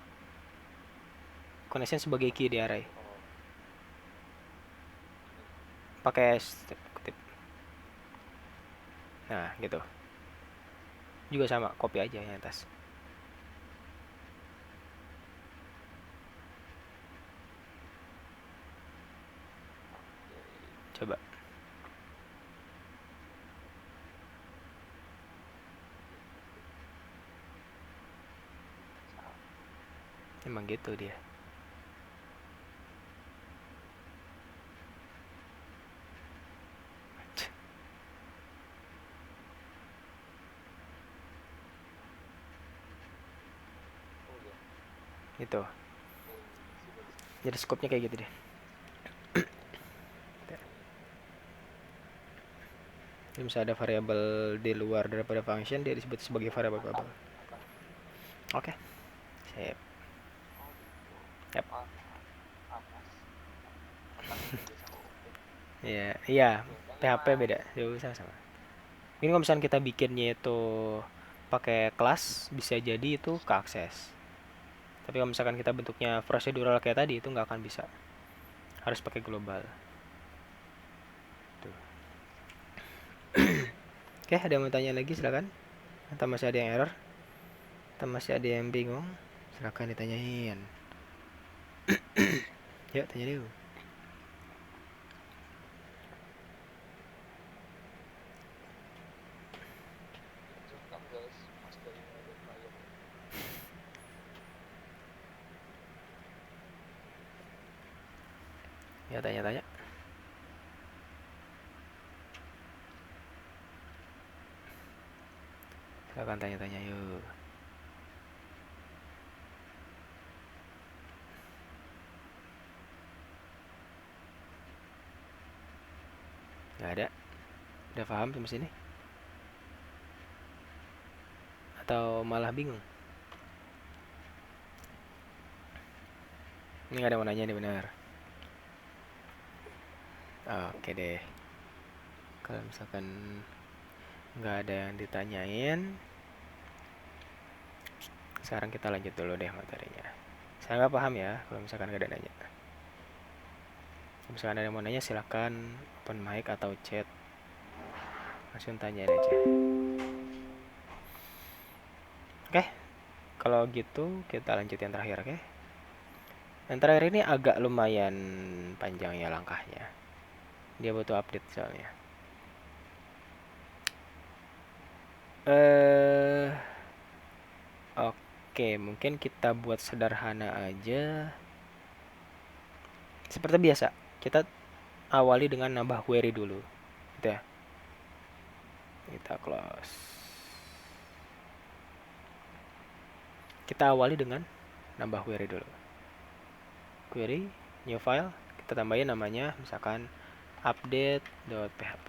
Connection sebagai key di array. oh Pakai kutip. Nah, gitu. Juga sama, copy aja yang atas. Coba. Emang gitu dia. oh ya Gitu. sudah Jadi scope-nya kayak gitu deh. Jadi misalnya ada variabel di luar daripada function, dia disebut sebagai variabel global. Oke. Sip. oh gitu Yap. oh atas itu sama update Iya, iya. biasanya PHP beda. Jauh sama. Ini kalau misalnya kita bikinnya itu pakai kelas, bisa jadi itu keakses. Tapi kalau misalkan kita bentuknya prosedural kayak tadi, itu nggak akan bisa. Harus pakai global. Tuh. Oke, ada yang mau tanya lagi silakan. Atau masih ada yang error? Atau masih ada yang bingung? Silakan ditanyain. Yuk, tanya dulu. izinkan guys mas dari ada klien Ya, tanya-tanya. Silakan tanya-tanya yuk. Nggak ada? Udah paham sampai sini? Atau malah bingung? Ini nggak ada yang mau nanya nih benar. Oke deh. Kalau misalkan nggak ada yang ditanyain, sekarang kita lanjut dulu deh materinya. Saya nggak paham ya kalau misalkan nggak ada nanya. Kalau misalkan ada yang mau nanya silakan open mic atau chat. Langsung tanyain aja. Oke, kalau gitu kita lanjut yang terakhir, oke? Yang terakhir ini agak lumayan panjang ya langkahnya. Dia butuh update soalnya. Oke, mungkin kita buat sederhana aja. Seperti biasa, kita awali dengan nambah query dulu. Gitu ya. Kita close. Kita awali dengan nambah query dulu. Query, new file, kita tambahin namanya misalkan update.php.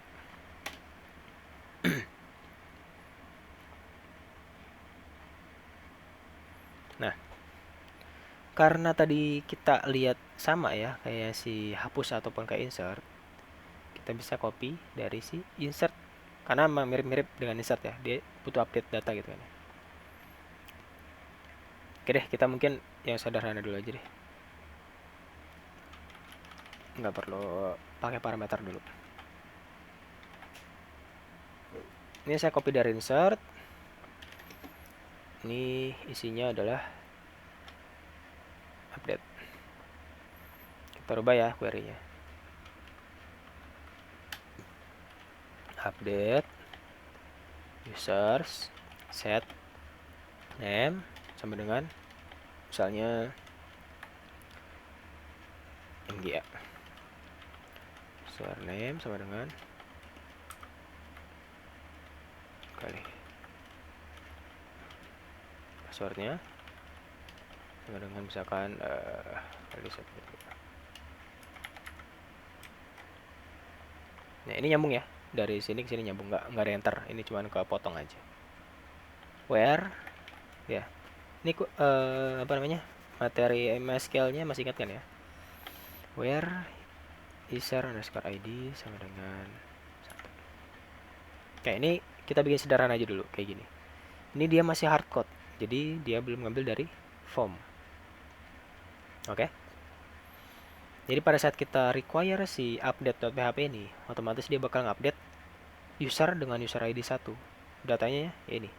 Nah, karena tadi kita lihat sama ya kayak si hapus ataupun kayak insert, kita bisa copy dari si insert karena memang mirip-mirip dengan insert ya, dia butuh update data gitu kan. Oke deh, kita mungkin yang sederhana dulu aja deh, nggak perlu pakai parameter dulu. Ini saya copy dari insert, ini isinya adalah update. Kita rubah ya query-nya, update users set name sama dengan misalnya MGA username sama dengan kali passwordnya sama dengan misalkan nah ini nyambung ya, dari sini ke sini nyambung, nggak ada enter, ini cuma kepotong aja. Where ya, ini apa namanya, materi MySQL-nya masih ingat kan ya, where user underscore ID sama dengan 1. Kayak ini kita bikin sederhana aja dulu kayak gini. Ini dia masih hardcode, jadi dia belum ngambil dari form. Oke. Jadi pada saat kita require si update.php ini, otomatis dia bakal ngupdate user dengan user ID 1. Datanya ya ini.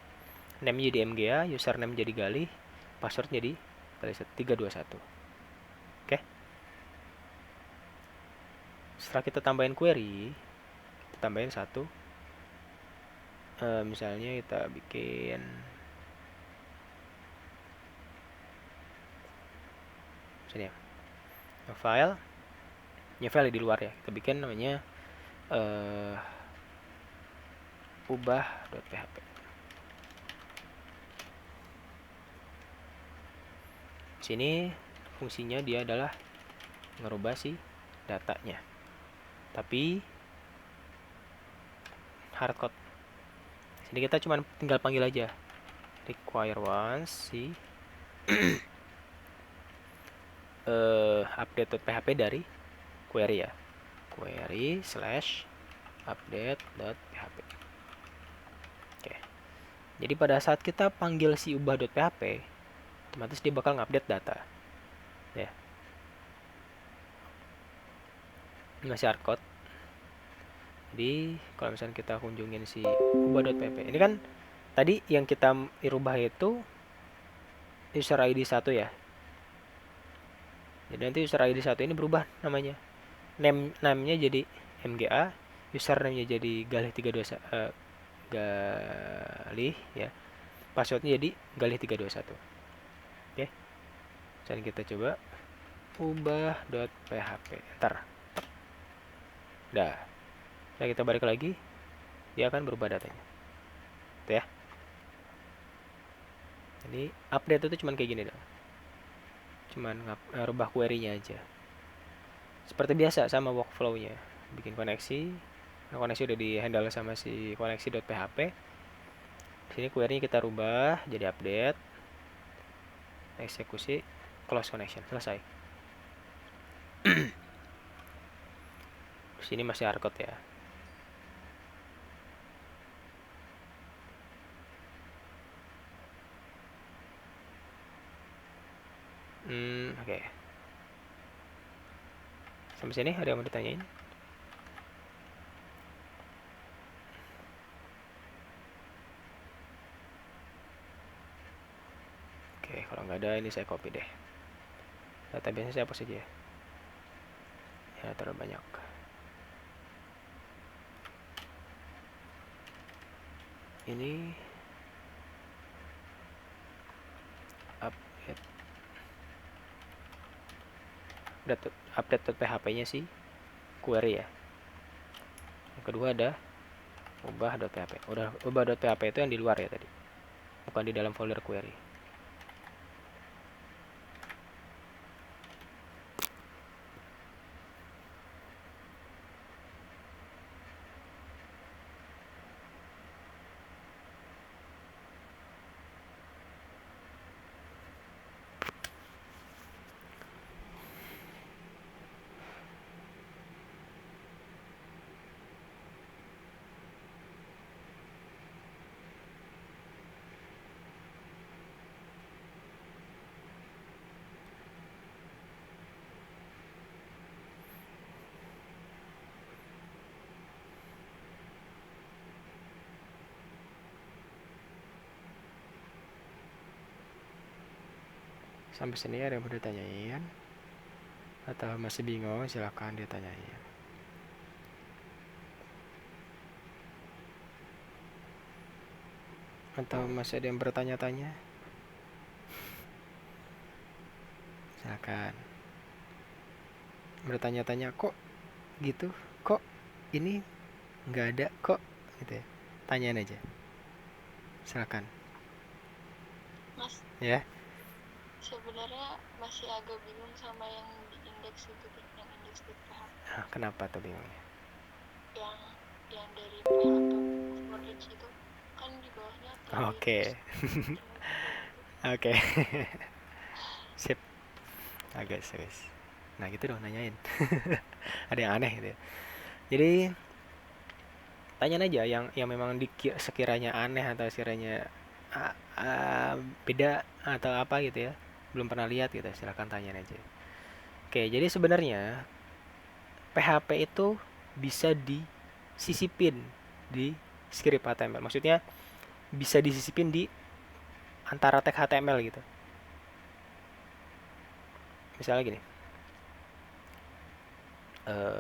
Name jadi MGA, username jadi Galih, password jadi Galih 321. Oke. Setelah kita tambahin query, kita tambahin satu. Misalnya kita bikin sini ya, file di luar ya, kita bikin namanya ubah.php. Sini fungsinya dia adalah ngerubah si datanya, tapi hardcode. Sini kita cuma tinggal panggil aja require once si update.php dari query ya, query slash update.php. Oke. Jadi pada saat kita panggil si ubah.php, otomatis dia bakal ngupdate data ya. Ini masih hardcode. Jadi kalau misalnya kita kunjungin si ubah.php, ini kan tadi yang kita rubah itu user ID 1 ya. Jadi nanti user ID 1 ini berubah namanya. Name-nya jadi MGA, username-nya jadi Galih321 Galih ya. Passwordnya jadi Galih321. Oke. Dan kita coba ubah.php. Ntar. Udah. Nah, kita balik lagi, dia akan berubah datanya. Tuh ya. Jadi update itu cuman kayak gini dong. Cuman rubah query-nya aja. Seperti biasa sama workflow-nya. Bikin koneksi. Nah, koneksi udah di handle sama si koneksi.php. Di sini query-nya kita rubah jadi update. Eksekusi, close connection, selesai. Di sini masih hardcode ya. Oke. Sampai sini ada yang mau ditanyain? Oke, kalau nggak ada ini saya copy deh. Database saya hapus aja ya. Ya, terlalu banyak. Ini update.php-nya sih query ya. Yang kedua ada ubah.php. Ubah.php itu yang di luar ya tadi, bukan di dalam folder query. Sampai sini ada yang mau ditanyain? Atau masih bingung? Silahkan ditanyain. Atau masih ada yang bertanya-tanya? Misalkan bertanya-tanya kok gitu, kok ini nggak ada kok gitu ya. Tanyain aja. Silakan Mas, ya. sebenarnya masih agak bingung sama yang di indeks itu tuh, yang indeks di PHP Nah, kenapa tuh bingungnya? yang yang dari PHP for each itu kan di bawahnya TD terus Oke. kayak gitu. Oke. Sip. Agak serius. Nah gitu dong nanyain. Ada yang aneh gitu ya. Jadi tanyain aja yang memang sekiranya aneh atau sekiranya ah, ah, beda atau apa gitu ya, belum pernah lihat gitu, silahkan tanyain aja. Oke, jadi sebenarnya PHP itu bisa disisipin di script HTML. Maksudnya bisa disisipin di antara tag HTML gitu. Misalnya gini,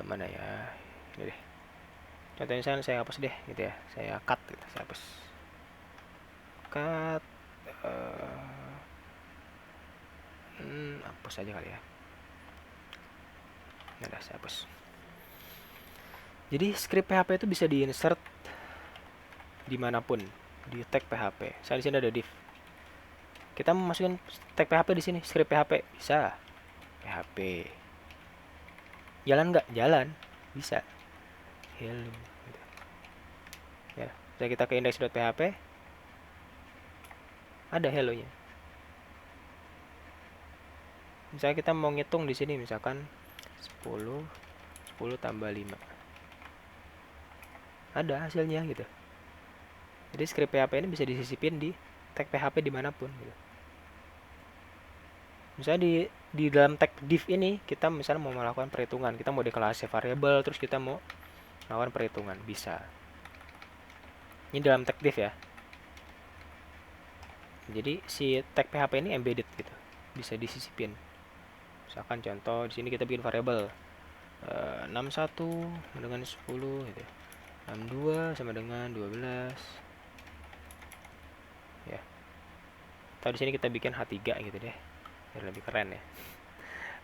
mana ya? Ini deh. Contohnya misalnya saya hapus deh gitu ya. Saya cut gitu, saya hapus. Cut hapus aja kali ya. Nah, udah saya hapus. Jadi script PHP itu bisa di-insert dimanapun di tag PHP. Saya di sini ada div. Kita mau masukin tag PHP di sini, script PHP bisa. PHP. Jalan nggak? Jalan. Bisa. Hello. Gitu. Ya, bisa kita ke index.php. Ada hello-nya. Misalnya kita mau ngitung di sini misalkan 10 10 tambah 5. Ada hasilnya gitu. Jadi script PHP ini bisa disisipin di tag PHP dimanapun gitu. Misalnya di dalam tag div ini kita misalnya mau melakukan perhitungan, kita mau deklarasi variabel terus kita mau melakukan perhitungan, bisa. Ini dalam tag div ya. Jadi si tag PHP ini embedded gitu, bisa disisipin. Misalkan contoh di sini kita bikin variabel 61 sama dengan 10 gitu ya. 62 sama dengan 12 ya. Atau di sini kita bikin H3 gitu deh. Biar lebih keren ya.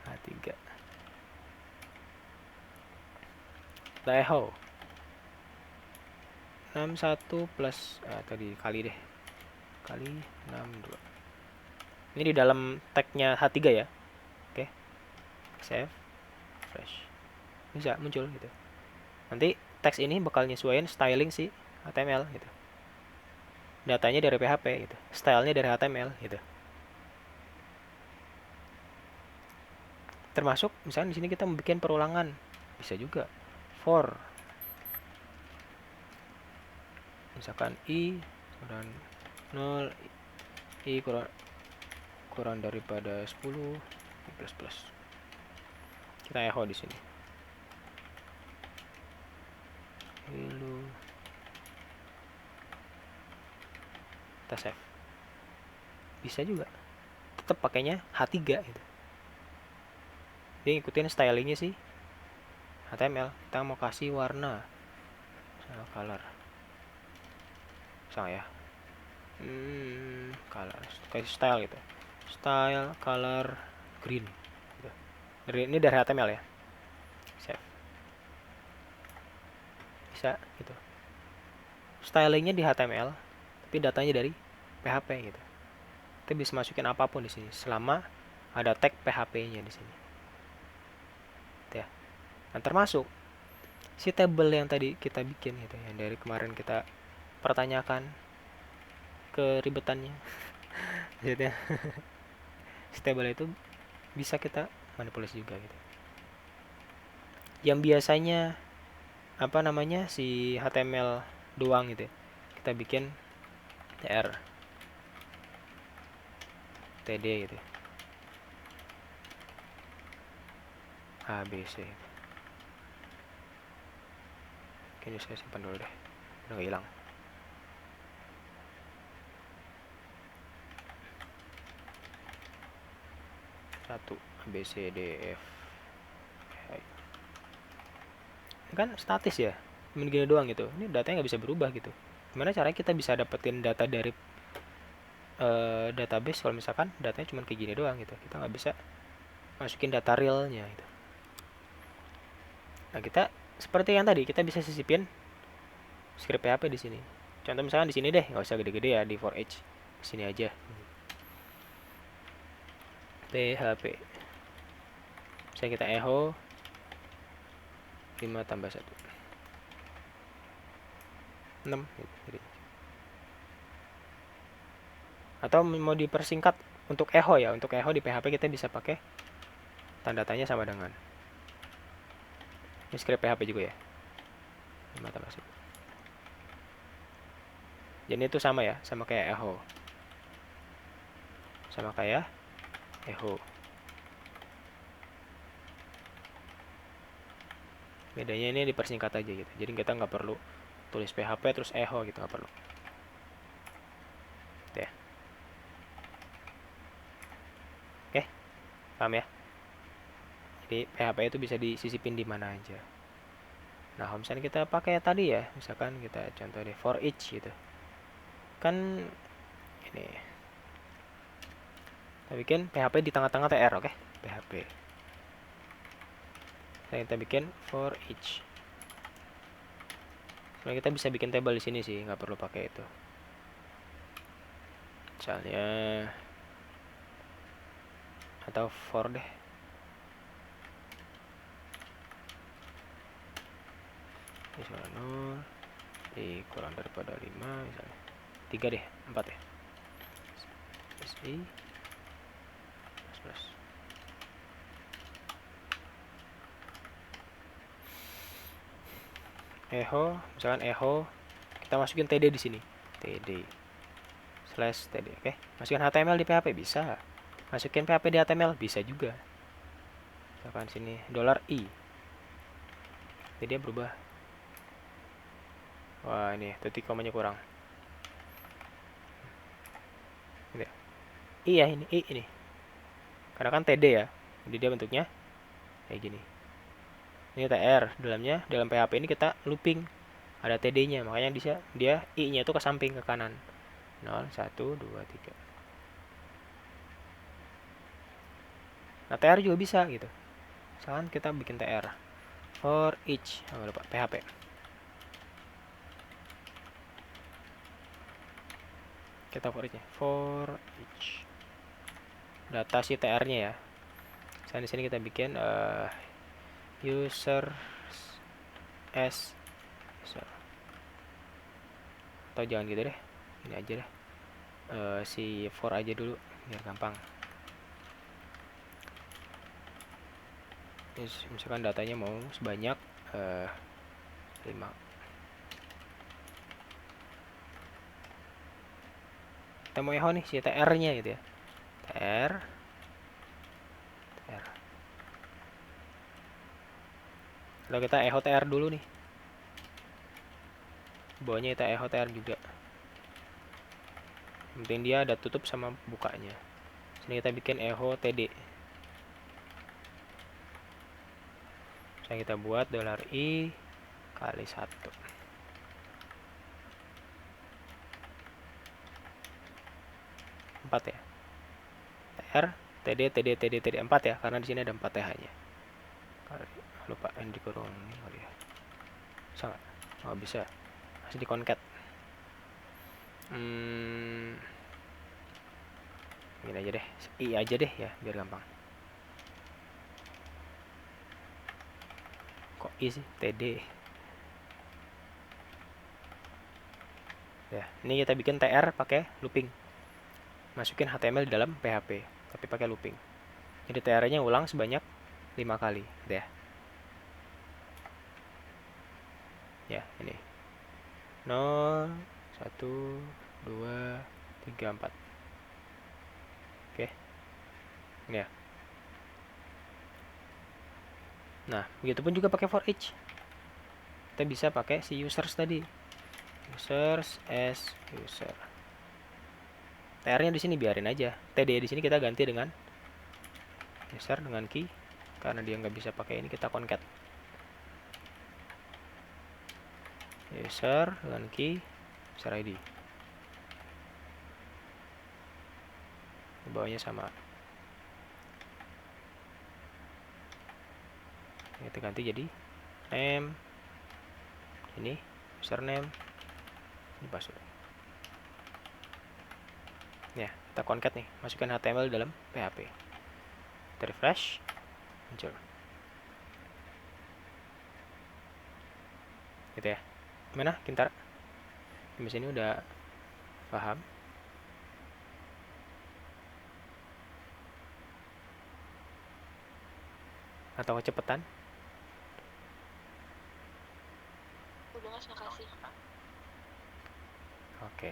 H3. Leho 61 plus tadi kali deh. Kali 62. Ini di dalam tagnya H3 ya. Oke. Save. Refresh. Bisa muncul gitu. Nanti teks ini bakal nyesuaiin styling si HTML gitu. Datanya dari PHP gitu. Stylenya dari HTML gitu. Termasuk misalnya di sini kita mau bikin perulangan, bisa juga for misalkan i kurang 0, i kurang daripada 10, plus plus. Kita echo di sini. Hello. Kita save. Bisa juga. Tetap pakainya H3 gitu. Dia ngikutin stylingnya sih HTML. Kita mau kasih warna sama color. Sama ya. Color. Kasih style gitu. Style color green. Gitu. Ini dari HTML ya. Save. Bisa gitu. Stylingnya di HTML, tapi datanya dari PHP gitu. Kita bisa masukin apapun di sini selama ada tag PHP-nya di sini. Ya. Dan termasuk si table yang tadi kita bikin gitu, yang dari kemarin kita pertanyakan keribetannya. Maksudnya si table itu bisa kita manipulasi juga gitu. Yang biasanya apa namanya si HTML doang gitu ya, kita bikin tr td gitu ya. ABC. Kayaknya saya simpan dulu deh, udah gak hilang. Satu ABCDF. Ini kan statis ya, cuma gini doang gitu. Ini datanya nggak bisa berubah gitu. Gimana caranya kita bisa dapetin data dari database kalau misalkan datanya cuma kayak gini doang gitu? Kita nggak bisa masukin data realnya gitu. Nah, kita seperti yang tadi, kita bisa sisipin script PHP di sini. Contoh misalkan di sini deh, nggak usah gede-gede ya, di for each. Di sini aja. PHP. Misalnya kita echo 5 tambah 1. 6 gitu. Jadi. Atau mau dipersingkat untuk echo ya. Untuk echo di PHP kita bisa pakai tanda tanya sama dengan. Ini script PHP juga ya. 5 tambah 1. Jadi itu sama ya, sama kayak echo. Sama kayak echo. Bedanya ini dipersingkat aja gitu. Jadi kita nggak perlu tulis PHP terus echo gitu, nggak perlu. Gitu ya. Oke, paham ya? Jadi PHP itu bisa disisipin di mana aja. Nah, kalau misalnya kita pakai tadi ya, misalkan kita contoh deh for each gitu. Kan ini kita bikin PHP di tengah-tengah TR, oke? PHP. Nah, kita bikin for each. Nah, kita bisa bikin table di sini sih, nggak perlu pakai itu. Misalnya atau for deh. Misalnya 0 kurang daripada 5 misalnya. 3 deh, 4 ya. SI plus. Echo, misalkan echo kita masukin TD di sini. TD slash TD, oke? Masukin HTML di PHP bisa. Masukin PHP di HTML bisa juga. Misalkan sini $i. Jadi dia berubah. Wah, ini titik komanya kurang. Gitu ya. Iya ini ini. Karena kan TD ya. Jadi dia bentuknya kayak gini. Ini TR dalamnya, dalam PHP ini kita looping. Ada TD-nya, makanya dia I-nya itu ke samping ke kanan. 0 1 2 3. Nah, TR juga bisa gitu. Misalkan kita bikin TR for each, lupa PHP. Kita for each. Data si TR-nya ya. Misalnya di sini kita bikin user s user. Atau jangan gitu deh. Ini aja deh. Si for aja dulu biar gampang. Misalkan datanya mau sebanyak 5. Kita mau echo nih si TR-nya gitu ya. TR. Lalu kita echo TR dulu nih. Bawahnya kita echo TR juga. Yang penting dia ada tutup sama bukanya. Sini kita bikin echo TD. Saya kita buat $i kali 1. 4 ya. TR, TD, TD, TD, TD 4 ya, karena di sini ada 4 TH-nya. Lupa yang dikurung kali ya. Bisa nggak? Oh, bisa. Masih di concat. Gini aja deh. I aja deh ya, biar gampang. Kok I sih? TD. Ya, ini kita bikin TR pakai looping. Masukin HTML di dalam PHP, tapi pakai looping. Jadi TR-nya ulang sebanyak 5 kali, gitu ya. Ya, ini. 0 1 2 3 4. Oke. Ini ya. Nah, begitupun juga pakai for each. Kita bisa pakai si users tadi. Users as user. TR-nya di sini biarin aja. TD di sini kita ganti dengan user dengan key, karena dia nggak bisa pakai ini, kita concat. User dengan key user ID. Bawahnya sama. kita ganti jadi name, ini username, ini password. Ya, kita concat nih, masukkan HTML dalam PHP. Kita refresh, muncul. Gitu ya. Gimana, Kintar? Di sini udah paham? Atau kecepatan? Udah Mas, makasih. Oke.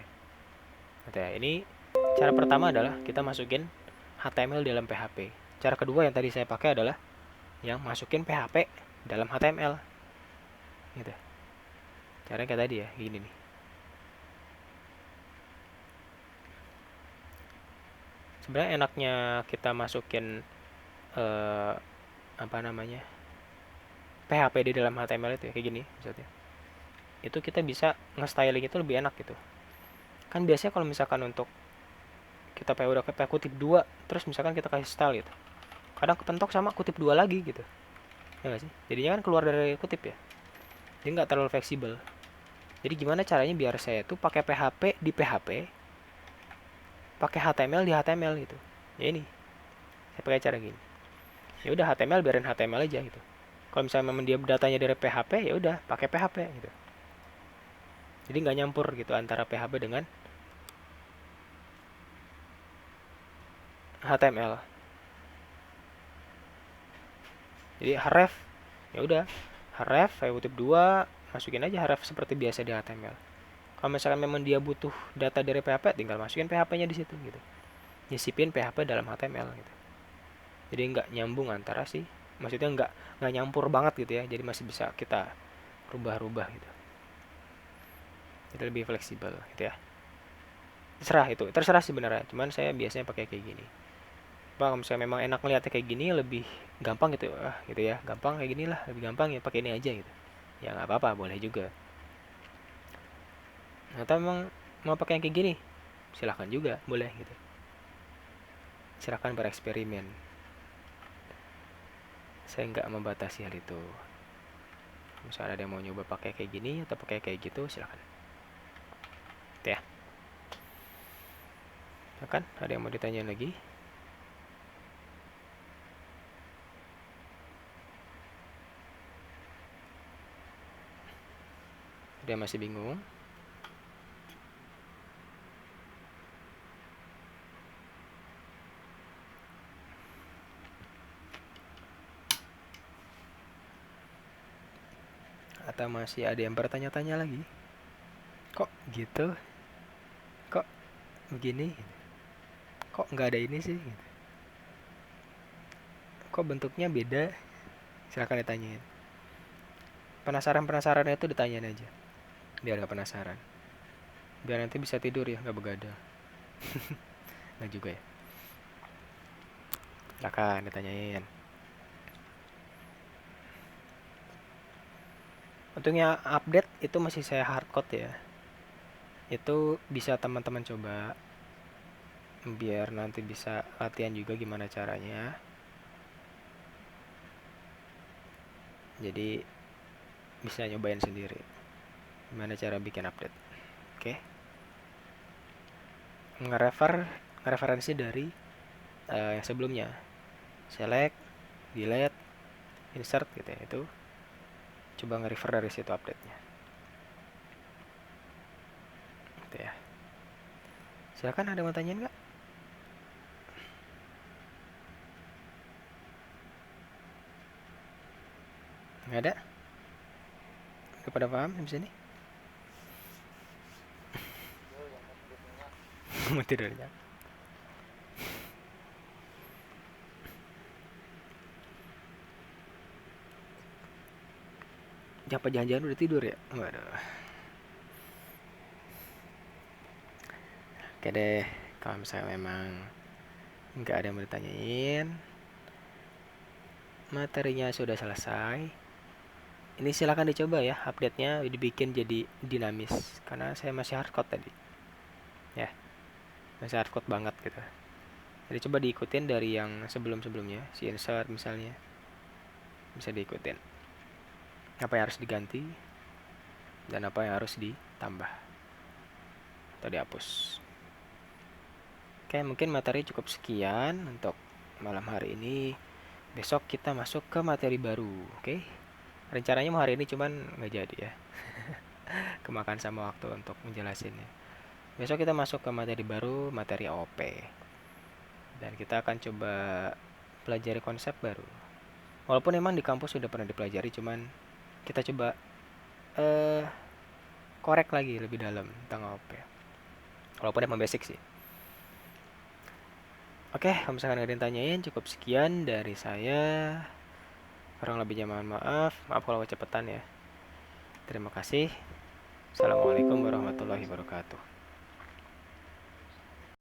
Gitu ya. Ini cara pertama adalah kita masukin HTML dalam PHP. Cara kedua yang tadi saya pakai adalah yang masukin PHP dalam HTML. Gitu. Caranya kayak tadi ya, gini nih. Sebenarnya enaknya kita masukin apa namanya, PHP di dalam HTML itu ya, kayak gini misalnya. Itu kita bisa nge-styling itu lebih enak gitu. Kan biasanya kalau misalkan untuk kita udah kayak kutip 2, terus misalkan kita kasih style gitu, kadang kepentok sama kutip 2 lagi gitu. Ya gak sih? Jadinya kan keluar dari kutip ya. Jadi nggak terlalu fleksibel. Jadi gimana caranya biar saya tuh pakai PHP di PHP, pakai HTML di HTML gitu. Ya ini, saya pakai cara gini. Ya udah HTML biarin HTML aja gitu. Kalau misalnya memang dia datanya dari PHP, ya udah pakai PHP gitu. Jadi nggak nyampur gitu antara PHP dengan HTML. Jadi href, ya udah href saya kutip 2, masukin aja href seperti biasa di HTML. Kalau misalkan memang dia butuh data dari PHP, tinggal masukin PHP-nya di situ gitu. Nyisipin PHP dalam HTML gitu. Jadi nggak nyambung antara sih, maksudnya nggak nyampur banget gitu ya. Jadi masih bisa kita rubah-rubah gitu. Jadi lebih fleksibel gitu ya. Terserah sebenarnya. Cuman saya biasanya pakai kayak gini. Kalau misalnya memang enak ngeliatnya kayak gini, lebih gampang gitu, gitu ya, gampang kayak gini lah, lebih gampang ya pakai ini aja gitu. Ya nggak apa-apa, boleh juga. Atau memang mau pakai yang kayak gini, silahkan juga, boleh gitu. Silahkan bereksperimen. Saya nggak membatasi hal itu. Misalnya ada yang mau nyoba pakai kayak gini atau pakai kayak gitu, silahkan. Gitu ya. Kan ada yang mau ditanya lagi? Dia masih bingung? Atau masih ada yang bertanya-tanya lagi? Kok gitu? Kok begini? Kok nggak ada ini sih? Kok bentuknya beda? Silahkan ditanyain. Penasaran-penasaran itu ditanyain aja. Biar nggak penasaran. Biar nanti bisa tidur ya, nggak begadang. Nggak juga ya. Silahkan ditanyain. Untungnya update itu masih saya hardcode ya. Itu bisa teman-teman coba. Biar nanti bisa latihan juga gimana caranya. Jadi bisa nyobain sendiri. Gimana cara bikin update. Oke. Ngereferensi dari yang sebelumnya. Select, delete, insert gitu ya. Itu coba nge-refer dari situ update-nya. Gitu ya. Silakan, ada yang mau tanyain nggak? Nggak ada? Udah pada paham di sini? Mau tidurnya? Apa jangan-jangan udah tidur ya? Waduh. Oke deh, kalau misalnya memang nggak ada yang mau ditanyain, materinya sudah selesai. Ini silakan dicoba ya, update-nya dibikin jadi dinamis. Karena saya masih hardcode tadi. Ya, masih hardcode banget gitu. Jadi coba diikutin dari yang sebelum-sebelumnya, si insert misalnya. bisa diikutin. Apa yang harus diganti dan apa yang harus ditambah atau dihapus. Oke, mungkin materi cukup sekian untuk malam hari ini. Besok kita masuk ke materi baru, oke? Rencananya mau hari ini cuman nggak jadi ya. Kemakan sama waktu untuk menjelasinnya. Besok kita masuk ke materi baru, materi AOP. Dan kita akan coba pelajari konsep baru. Walaupun emang di kampus sudah pernah dipelajari, cuman kita coba eh korek lagi lebih dalam tentang AOP. Walaupun emang basic sih. Oke, kalau misalkan ada yang tanyain, cukup sekian dari saya. Kurang lebihnya mohon maaf. Maaf kalau kecepatan ya. Terima kasih. Assalamualaikum warahmatullahi wabarakatuh.